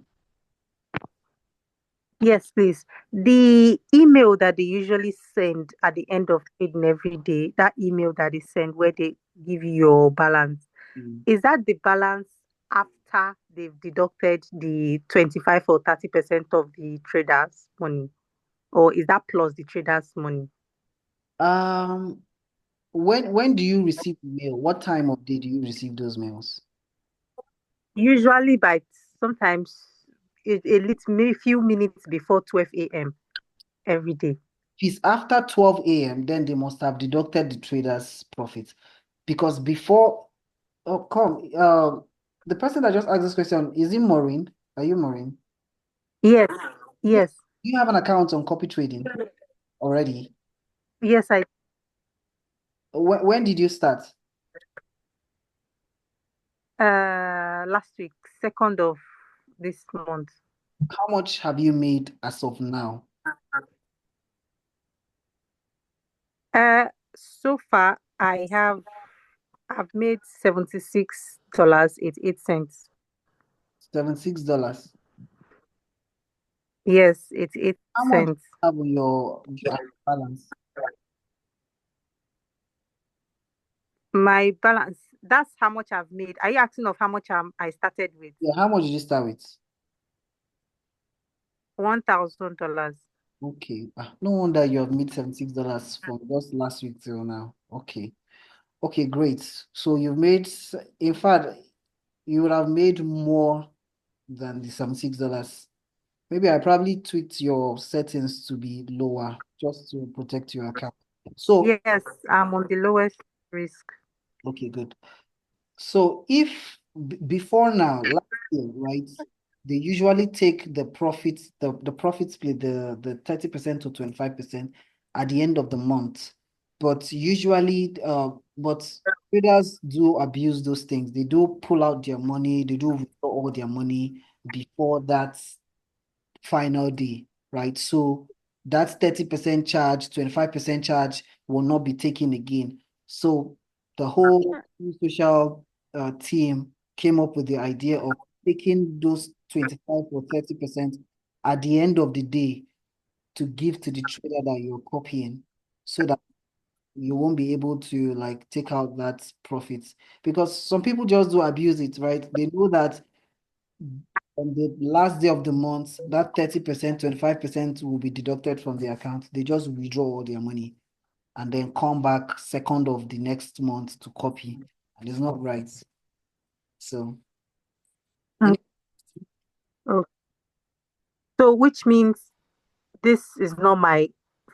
Yes, please. The email that they usually send at the end of trading every day, that email that they send where they give you your balance, is that the balance after they've deducted the 25 or 30% of the trader's money? Or is that plus the trader's money? When do you receive mail? What time of day do you receive those mails? Usually by sometimes maybe a few minutes before 12 a.m. every day. If it's after 12 a.m., then they must have deducted the trader's profit. Because before, the person that just asked this question, is it Maureen? Are you Maureen? Yes. Yes. Do you have an account on Copy Trading already? Yes, I. When did you start? Last week, 2nd of this month. How much have you made as of now? So far I've made $76.88. $76. Yes, it's 8 How much cents. have your balance? My balance, that's how much I've made. Are you asking of how much I started with? Yeah, how much did you start with? $1,000. Okay. No wonder you have made $76 from just last week till now. Okay. Okay, great. So you've made, in fact, you would have made more than the $76. Maybe I probably tweaked your settings to be lower just to protect your account. So yes, I'm on the lowest risk. Okay, good. So if before now, last year, right, they usually take the profits, the profit split, the 30% to 25% at the end of the month. But usually, but traders do abuse those things. They do pull out their money, they do withdraw all their money before that final day, right? So that 30% charge, 25% charge will not be taken again. So the whole social team came up with the idea of taking those 25 or 30% at the end of the day to give to the trader that you're copying so that you won't be able to like take out that profits, because some people just do abuse it, right? They know that on the last day of the month, that 30%, 25% will be deducted from the account. They just withdraw all their money and then come back 2nd of the next month to copy. And it's not right. So, Oh. So which means this is not my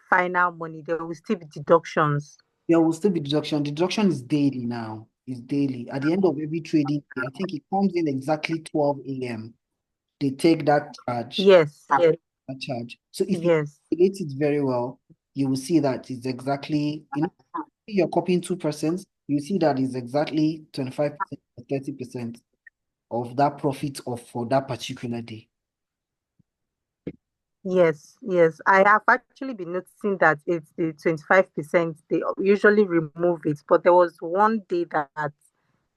final money. There will still be deductions. there will still be deduction. Deduction is daily now. It's daily. At the end of every trading day, I think it comes in exactly 12 a.m. They take that charge. Yes, yes. That charge. So if Yes. you calculate it very well, you will see that it's exactly, you're copying 2%, you see that it's exactly 25% or 30% of that profit of for that particular day. Yes, yes. I have actually been noticing that it's the 25%. They usually remove it, but there was one day that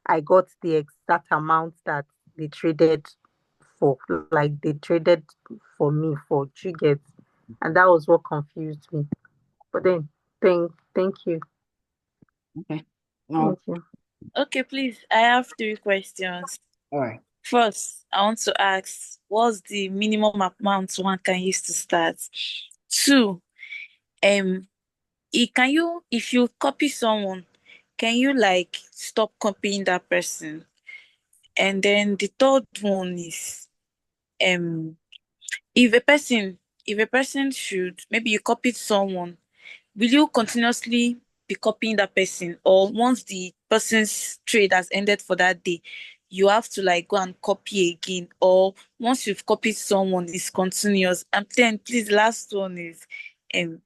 I got the exact amount that they traded for, like they traded for me for, do you get? And that was what confused me. But then, thank you. Okay. Now, Thank you. Okay, please. I have 3 questions. all right. First, I want to ask, what's the minimum amount one can use to start? 2, can you, if you copy someone, can you like stop copying that person? And then the third one is, um, if a person should, maybe you copied someone, will you continuously be copying that person, or once the person's trade has ended for that day, you have to like go and copy again, or once you've copied someone, it's continuous? And then please, last one is, hey,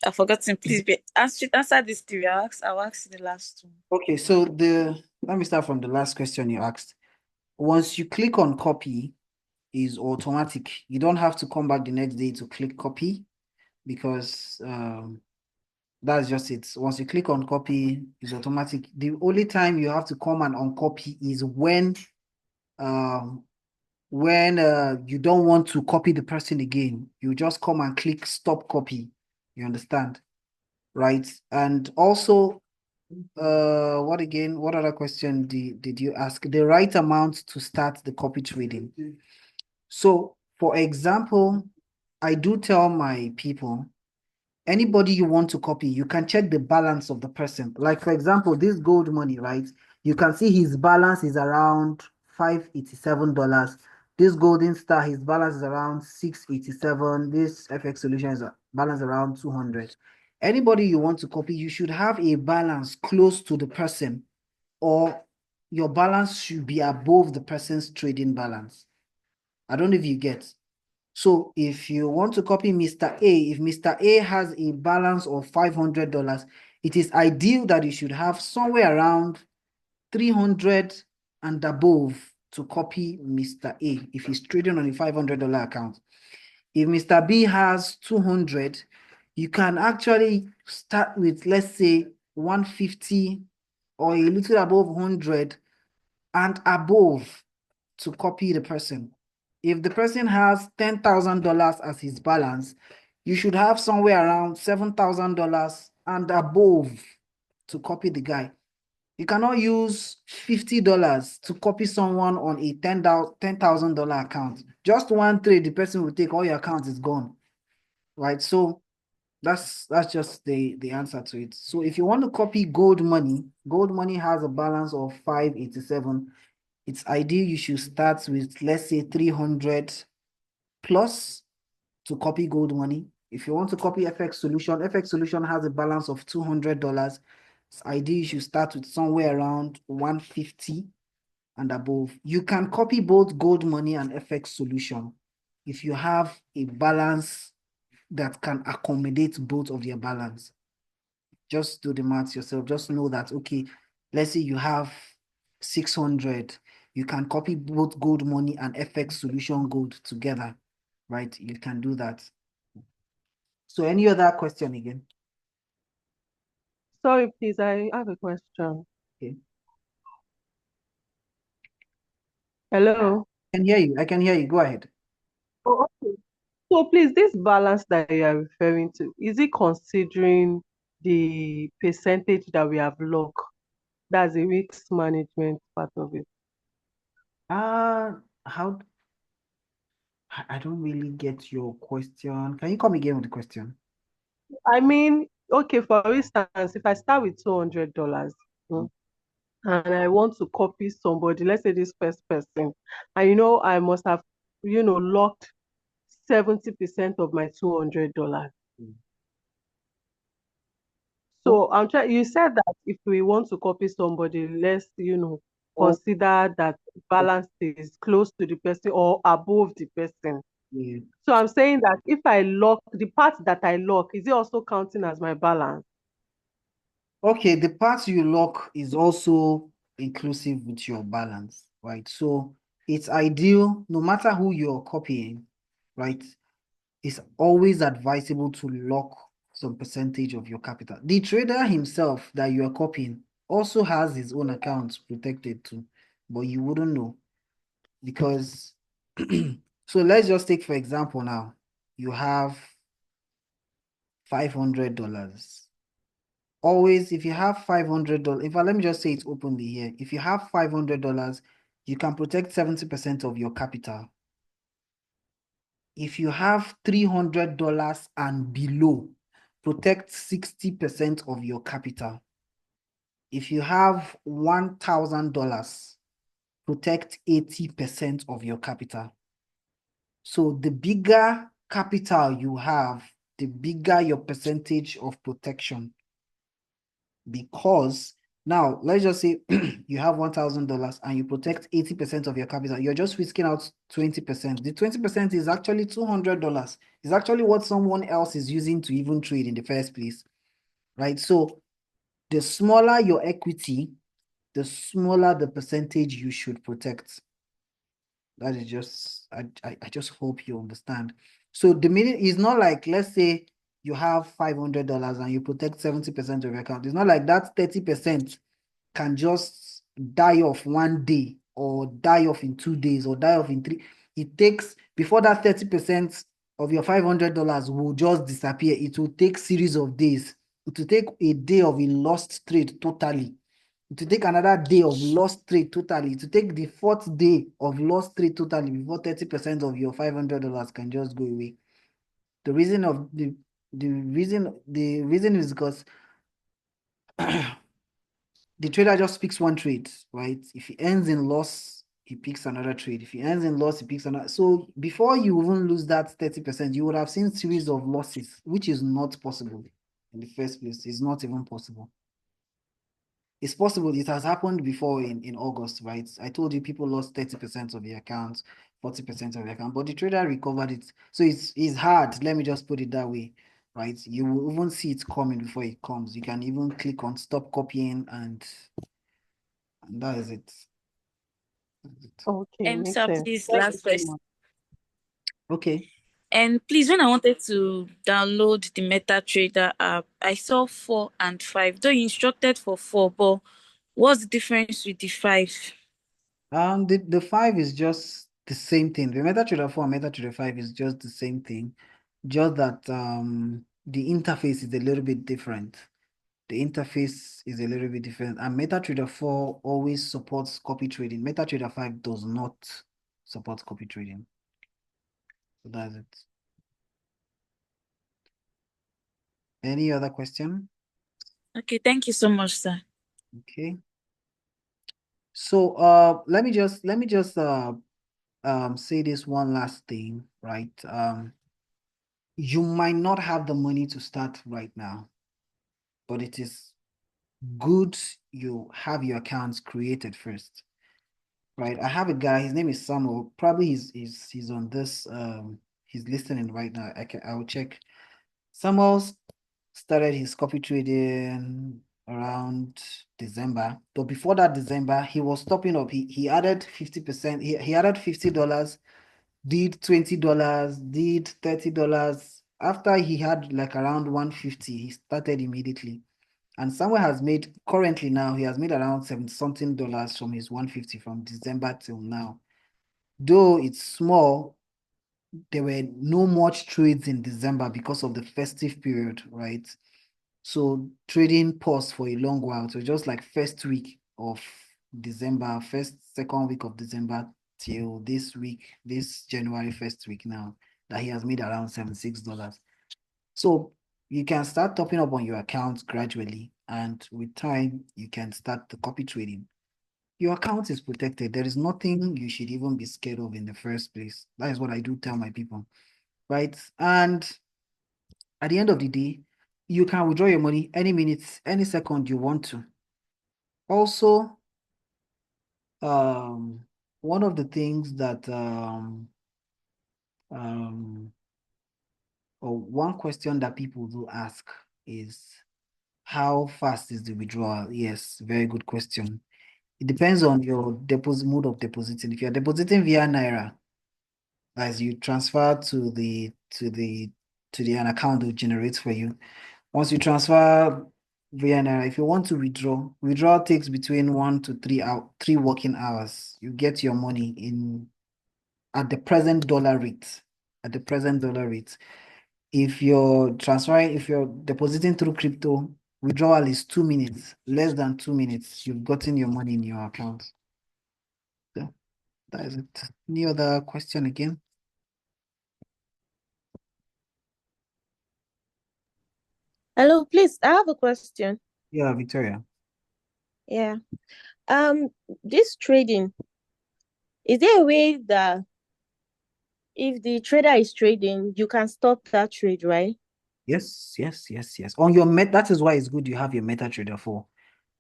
I've forgotten. Please answer this three. I'll ask you the last one. Okay, so let me start from the last question you asked. Once you click on copy, is automatic. You don't have to come back the next day to click copy, because that's just it. Once you click on copy, it's automatic. The only time you have to come and uncopy is when you don't want to copy the person again. You just come and click stop copy. You understand? Right? And also, what other question did you ask? The right amount to start the copy trading. So, for example, I do tell my people, anybody you want to copy, you can check the balance of the person. Like, for example, this gold money, right? You can see his balance is around $587. This golden star, his balance is around 687. This FX solution is balance around 200. Anybody you want to copy, you should have a balance close to the person, or your balance should be above the person's trading balance. I don't know if you get. So if you want to copy Mr. A, if Mr. A has a balance of $500, it is ideal that you should have somewhere around 300 and above to copy Mr. A if he's trading on a $500 account. If Mr. B has 200, you can actually start with, let's say, 150 or a little above 100 and above to copy the person. If the person has $10,000 as his balance, you should have somewhere around $7,000 and above to copy the guy. You cannot use $50 to copy someone on a $10,000 account. Just one trade, the person will take all your account is gone, right? So that's just the answer to it. So if you want to copy gold money has a balance of 587. It's ideal you should start with, let's say, 300 plus to copy gold money. If you want to copy FX solution has a balance of $200. It's ideal you should start with somewhere around 150 and above. You can copy both gold money and FX solution if you have a balance that can accommodate both of your balance. Just do the maths yourself. Just know that, okay, let's say you have 600. You can copy both gold money and FX solution gold together, right? You can do that. So any other question again? Sorry, please, I have a question. Okay. Hello? I can hear you. I can hear you. Go ahead. Oh, okay. So please, this balance that you are referring to, is it considering the percentage that we have locked? That's a risk management part of it. How? I don't really get your question. Can you come again with the question? I mean, okay, for instance, if I start with $200, and I want to copy somebody, let's say this first person, and I must have, locked 70% of my $200. So I'm trying. You said that if we want to copy somebody, let's consider that balance is close to the person or above the person. Yeah. So I'm saying that if I lock the part that I lock, is it also counting as my balance? Okay, the part you lock is also inclusive with your balance, right? So it's ideal, no matter who you're copying, right? it's always advisable to lock some percentage of your capital. The trader himself that you are copying also has his own accounts protected too, but you wouldn't know because so let's just take for example now, you have $500. Always, if you have $500, in fact, let me just say it openly here. If you have $500, you can protect 70% of your capital. If you have $300 and below, protect 60% of your capital. If you have $1,000, protect 80% of your capital. So the bigger capital you have, the bigger your percentage of protection. Because now, let's just say you have $1,000 and you protect 80% of your capital. You're just risking out 20%. The 20% is actually $200. It's actually what someone else is using to even trade in the first place, right? So the smaller your equity, the smaller the percentage you should protect. That is just, I just hope you understand. So the meaning is not like, let's say you have $500 and you protect 70% of your account. It's not like that 30% can just die off one day or die off in 2 days or die off in 3. It takes, before that 30% of your $500 will just disappear, it will take series of days. It will take a day of a lost trade totally. To take another day of lost trade totally, to take the 4th day of lost trade totally before 30% of your $500 can just go away. The reason of the reason is because the trader just picks one trade, right? If he ends in loss, he picks another trade. If he ends in loss, he picks another. So before you even lose that 30%, you would have seen series of losses, which is not possible in the first place. It's not even possible. It's possible. It has happened before in August, right? I told you people lost 30% of the accounts, 40% of the account, but the trader recovered it. So it's hard. Let me just put it that way, right? You will even see it coming before it comes. You can even click on stop copying and that is it. Okay, makes Sir, sense. please, Thank you last so question. much. Okay. And please, when I wanted to download the MetaTrader app, I saw 4 and 5. Though you instructed for 4, but what's the difference with the 5? The 5 is just the same thing. The MetaTrader 4 and MetaTrader 5 is just the same thing, just that the interface is a little bit different. The interface is a little bit different, and MetaTrader 4 always supports copy trading. MetaTrader 5 does not support copy trading. So that's it. Any other question? Okay, thank you so much, sir. Okay. So let me just say this one last thing, right? You might not have the money to start right now, but it is good you have your accounts created first, right? I have a guy, his name is Samuel. Probably he's on this, he's listening right now. I'll check. Samuel started his copy trading around December, but before that December, he was topping up. He added 50%. He added $50, did $20, did $30. After he had like around 150, he started immediately. And Samuel has made, currently now, he has made around $70 something from his 150 from December till now. Though it's small, there were no much trades in December because of the festive period, right? So trading paused for a long while. So just like first week of December, second week of December till this week, this January first week now, that he has made around $76. So you can start topping up on your account gradually, and with time, you can start the copy trading. Your account is protected. There is nothing you should even be scared of in the first place. That is what I do tell my people, right? And at the end of the day, you can withdraw your money any minute, any second you want to. Also, one of the things that or one question that people do ask is, how fast is the withdrawal? Yes, very good question. It depends on your mode of depositing. If you're depositing via Naira, as you transfer to the to the an account will generate for you. Once you transfer via Naira, if you want to withdrawal takes between 1 to 3 working hours. You get your money at the present dollar rate. At the present dollar rate. If you're depositing through crypto, withdrawal is 2 minutes, less than 2 minutes. You've gotten your money in your account. So that is it. Any other question again? Hello, please. I have a question. Yeah, Victoria. Yeah. This trading, is there a way that if the trader is trading, you can stop that trade, right? Yes. On your that is why it's good you have your MetaTrader 4,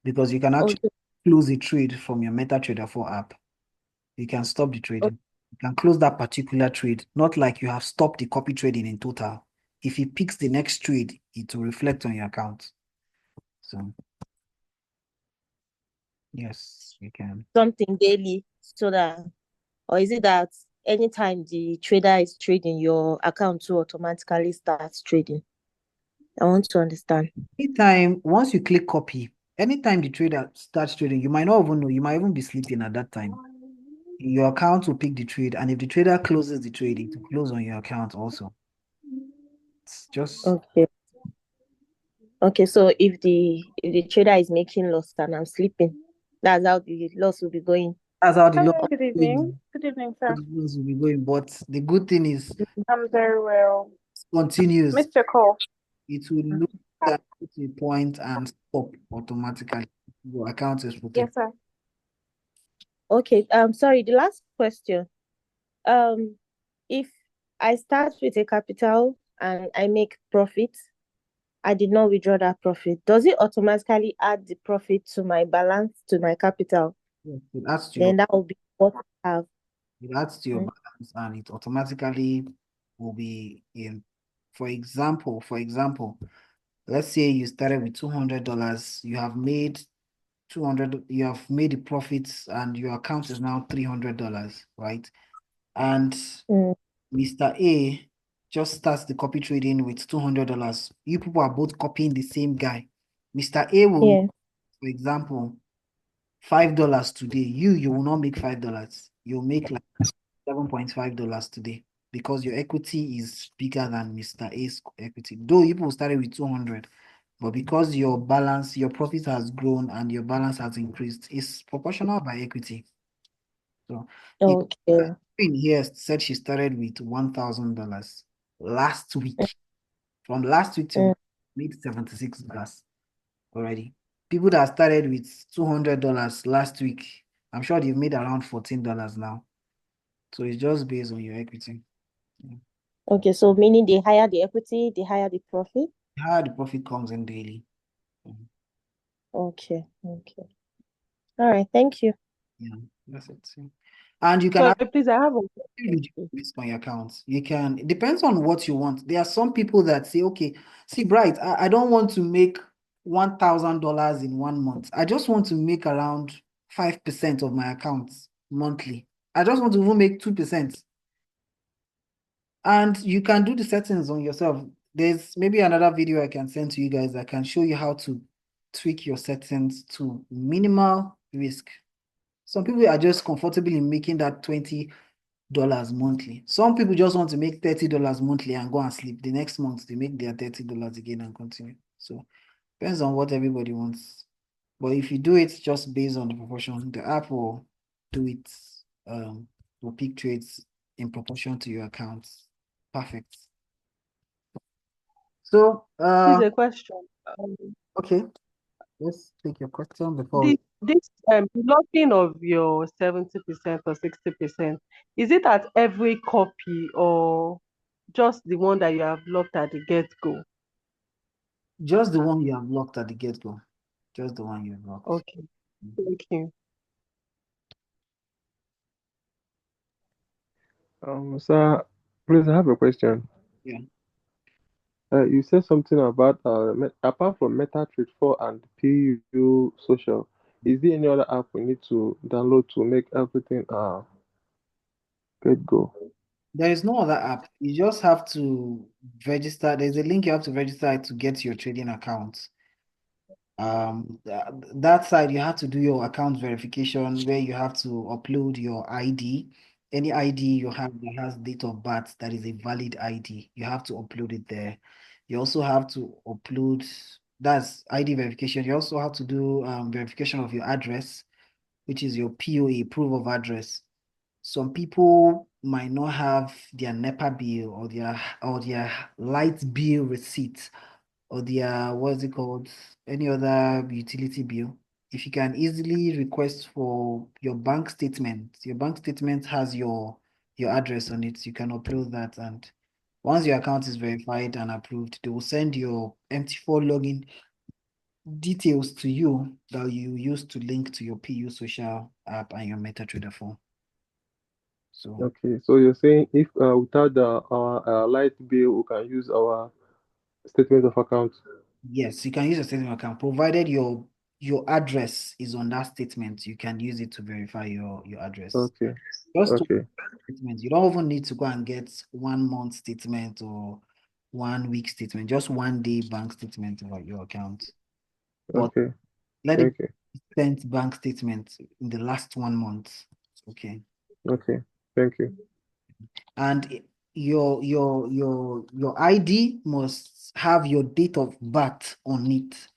because you can actually Okay. close the trade from your MetaTrader 4 app. You can stop the trading. Okay. You can close that particular trade, not like you have stopped the copy trading in total. If it picks the next trade, it will reflect on your account. So yes, you can. Something daily so that, or is it that anytime the trader is trading, your account too automatically starts trading? I want to understand. Anytime, once you click copy, anytime the trader starts trading, you might not even know, you might even be sleeping at that time. Your account will pick the trade, and if the trader closes the trade, it will close on your account also. It's just Okay, so if the trader is making loss and I'm sleeping, that's how the loss will be going. that's how the Hello, law good evening. Good evening, sir. will be going. But the good thing is I'm very well. continues. Missed your call. It will look at a point and stop automatically. Your account is protected. Yes, sir. Okay, sorry, the last question. If I start with a capital and I make profit, I did not withdraw that profit, does it automatically add the profit to my balance, to my capital? Yes, it adds to your Then that will be what I have. it adds to your balance, and it automatically will be in. For example, let's say you started with $200, you have made 200, you have made the profits, and your account is now $300, right? And Mr. A just starts the copy trading with $200. You people are both copying the same guy. Mr. A will, for example, $5 today. You will not make $5. You'll make like $7.5 today, because your equity is bigger than Mr. A's equity. Though you people started with 200, but because your balance, your profit has grown and your balance has increased, it's proportional by equity. So in here said she started with $1,000 last week. From last week to made $76 already. People that started with $200 last week, I'm sure they've made around $14 now. So it's just based on your equity. Okay, so meaning the higher the equity, the higher the profit? The higher the profit comes in daily. Okay. All right, thank you. Yeah, that's it. And you can Sorry, please, I have a reduce on your account. You can, it depends on what you want. There are some people that say, okay, see, Bright, I don't want to make $1,000 in 1 month. I just want to make around 5% of my account monthly. I just want to even make 2%. And you can do the settings on yourself. There's maybe another video I can send to you guys that can show you how to tweak your settings to minimal risk. Some people are just comfortable in making that $20 monthly. Some people just want to make $30 monthly and go and sleep. The next month, they make their $30 again and continue. So depends on what everybody wants. But if you do it just based on the proportion, the app will do it, will pick trades in proportion to your accounts. Perfect. So, Here's a question. okay, let's take your question before This blocking of your 70% or 60%, is it at every copy or just the one that you have blocked at the get-go? just the one you have blocked at the get-go. Just the one you have blocked. Okay, thank you. Sir, please, I have a question. Yeah. You said something about apart from MetaTrader 4 and PU Social, is there any other app we need to download to make everything get go? There is no other app. You just have to register. There's a link you have to register to get your trading account. That side you have to do your account verification where you have to upload your ID. Any ID you have that has date of birth that is a valid ID, you have to upload it there. You also have to upload, that's ID verification. You also have to do verification of your address, which is your POA, proof of address. Some people might not have their NEPA bill or their light bill receipt or their, what's it called, any other utility bill. If you can easily request for your bank statement has your address on it, you can upload that, and once your account is verified and approved, they will send your MT4 login details to you that you use to link to your PU Social app and your MetaTrader 4. So Okay, so you're saying if without our light bill, we can use our statement of account. yes, you can use a statement account provided your address is on that statement. You can use it to verify your address. Okay, Just to okay, statement. You don't even need to go and get 1 month statement or 1 week statement. Just 1 day bank statement about your account. But okay. let it Thank you. send bank statement in the last 1 month. Okay. Okay, thank you. And your ID must have your date of birth on it.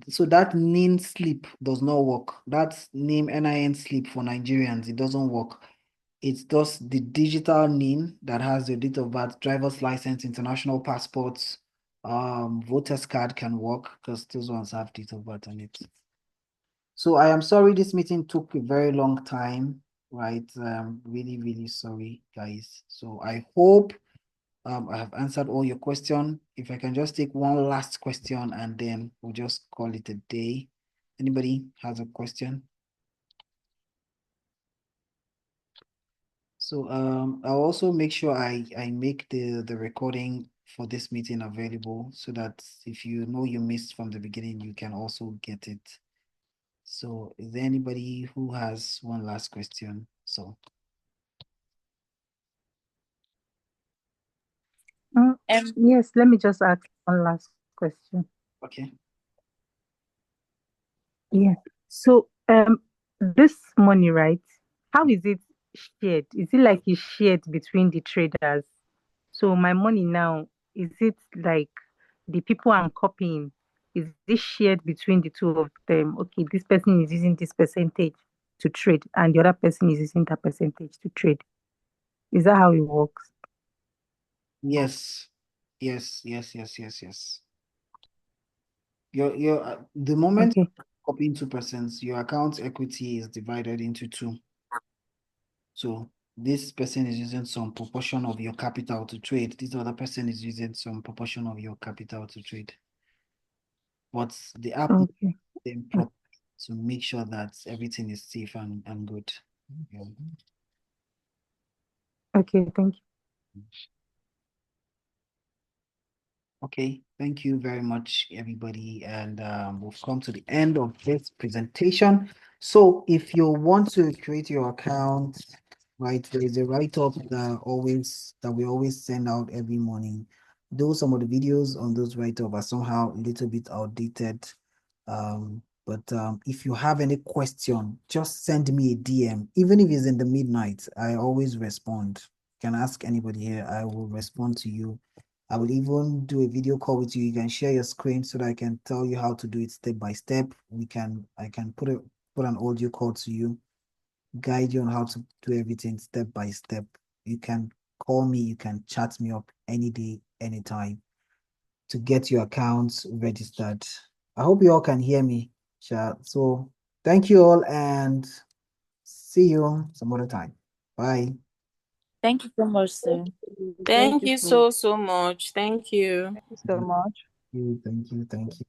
So that NIN slip does not work. That name NIN slip for Nigerians, it doesn't work. It's just the digital NIN that has your date of birth, driver's license, international passports, voter's card can work because those ones have date of birth on it. So I am sorry this meeting took a very long time, right? Really, really sorry, guys. So I hope I have answered all your questions. If I can just take one last question and then we'll just call it a day. Anybody has a question? So I'll also make sure I make the recording for this meeting available so that if you know you missed from the beginning, you can also get it. So is there anybody who has one last question? So Yes, let me just ask one last question. okay. Yeah. So this money, right? How is it shared? Is it like it's shared between the traders? So my money now, is it like the people I'm copying, is this shared between the two of them? Okay, this person is using this percentage to trade, and the other person is using that percentage to trade. Is that how it works? Yes. The moment Okay. copying 2%, your account equity is divided into 2. So this person is using some proportion of your capital to trade. This other person is using some proportion of your capital to trade. But the app Okay. them properly to make sure that everything is safe and good. Yeah. Okay, thank you. Okay, thank you very much, everybody. And we've come to the end of this presentation. So if you want to create your account, right, there is a write-up that we always send out every morning. Though some of the videos on those write-up are somehow a little bit outdated. But if you have any question, just send me a DM. Even if it's in the midnight, I always respond. You can ask anybody here, I will respond to you. I will even do a video call with you. You can share your screen so that I can tell you how to do it step by step. I can put an audio call to you, guide you on how to do everything step by step. You can call me, you can chat me up any day, anytime to get your accounts registered. I hope you all can hear me. So thank you all and see you some other time. Bye. Thank you so much, sir. Thank Thank you you so so much. Thank you. much. Thank you.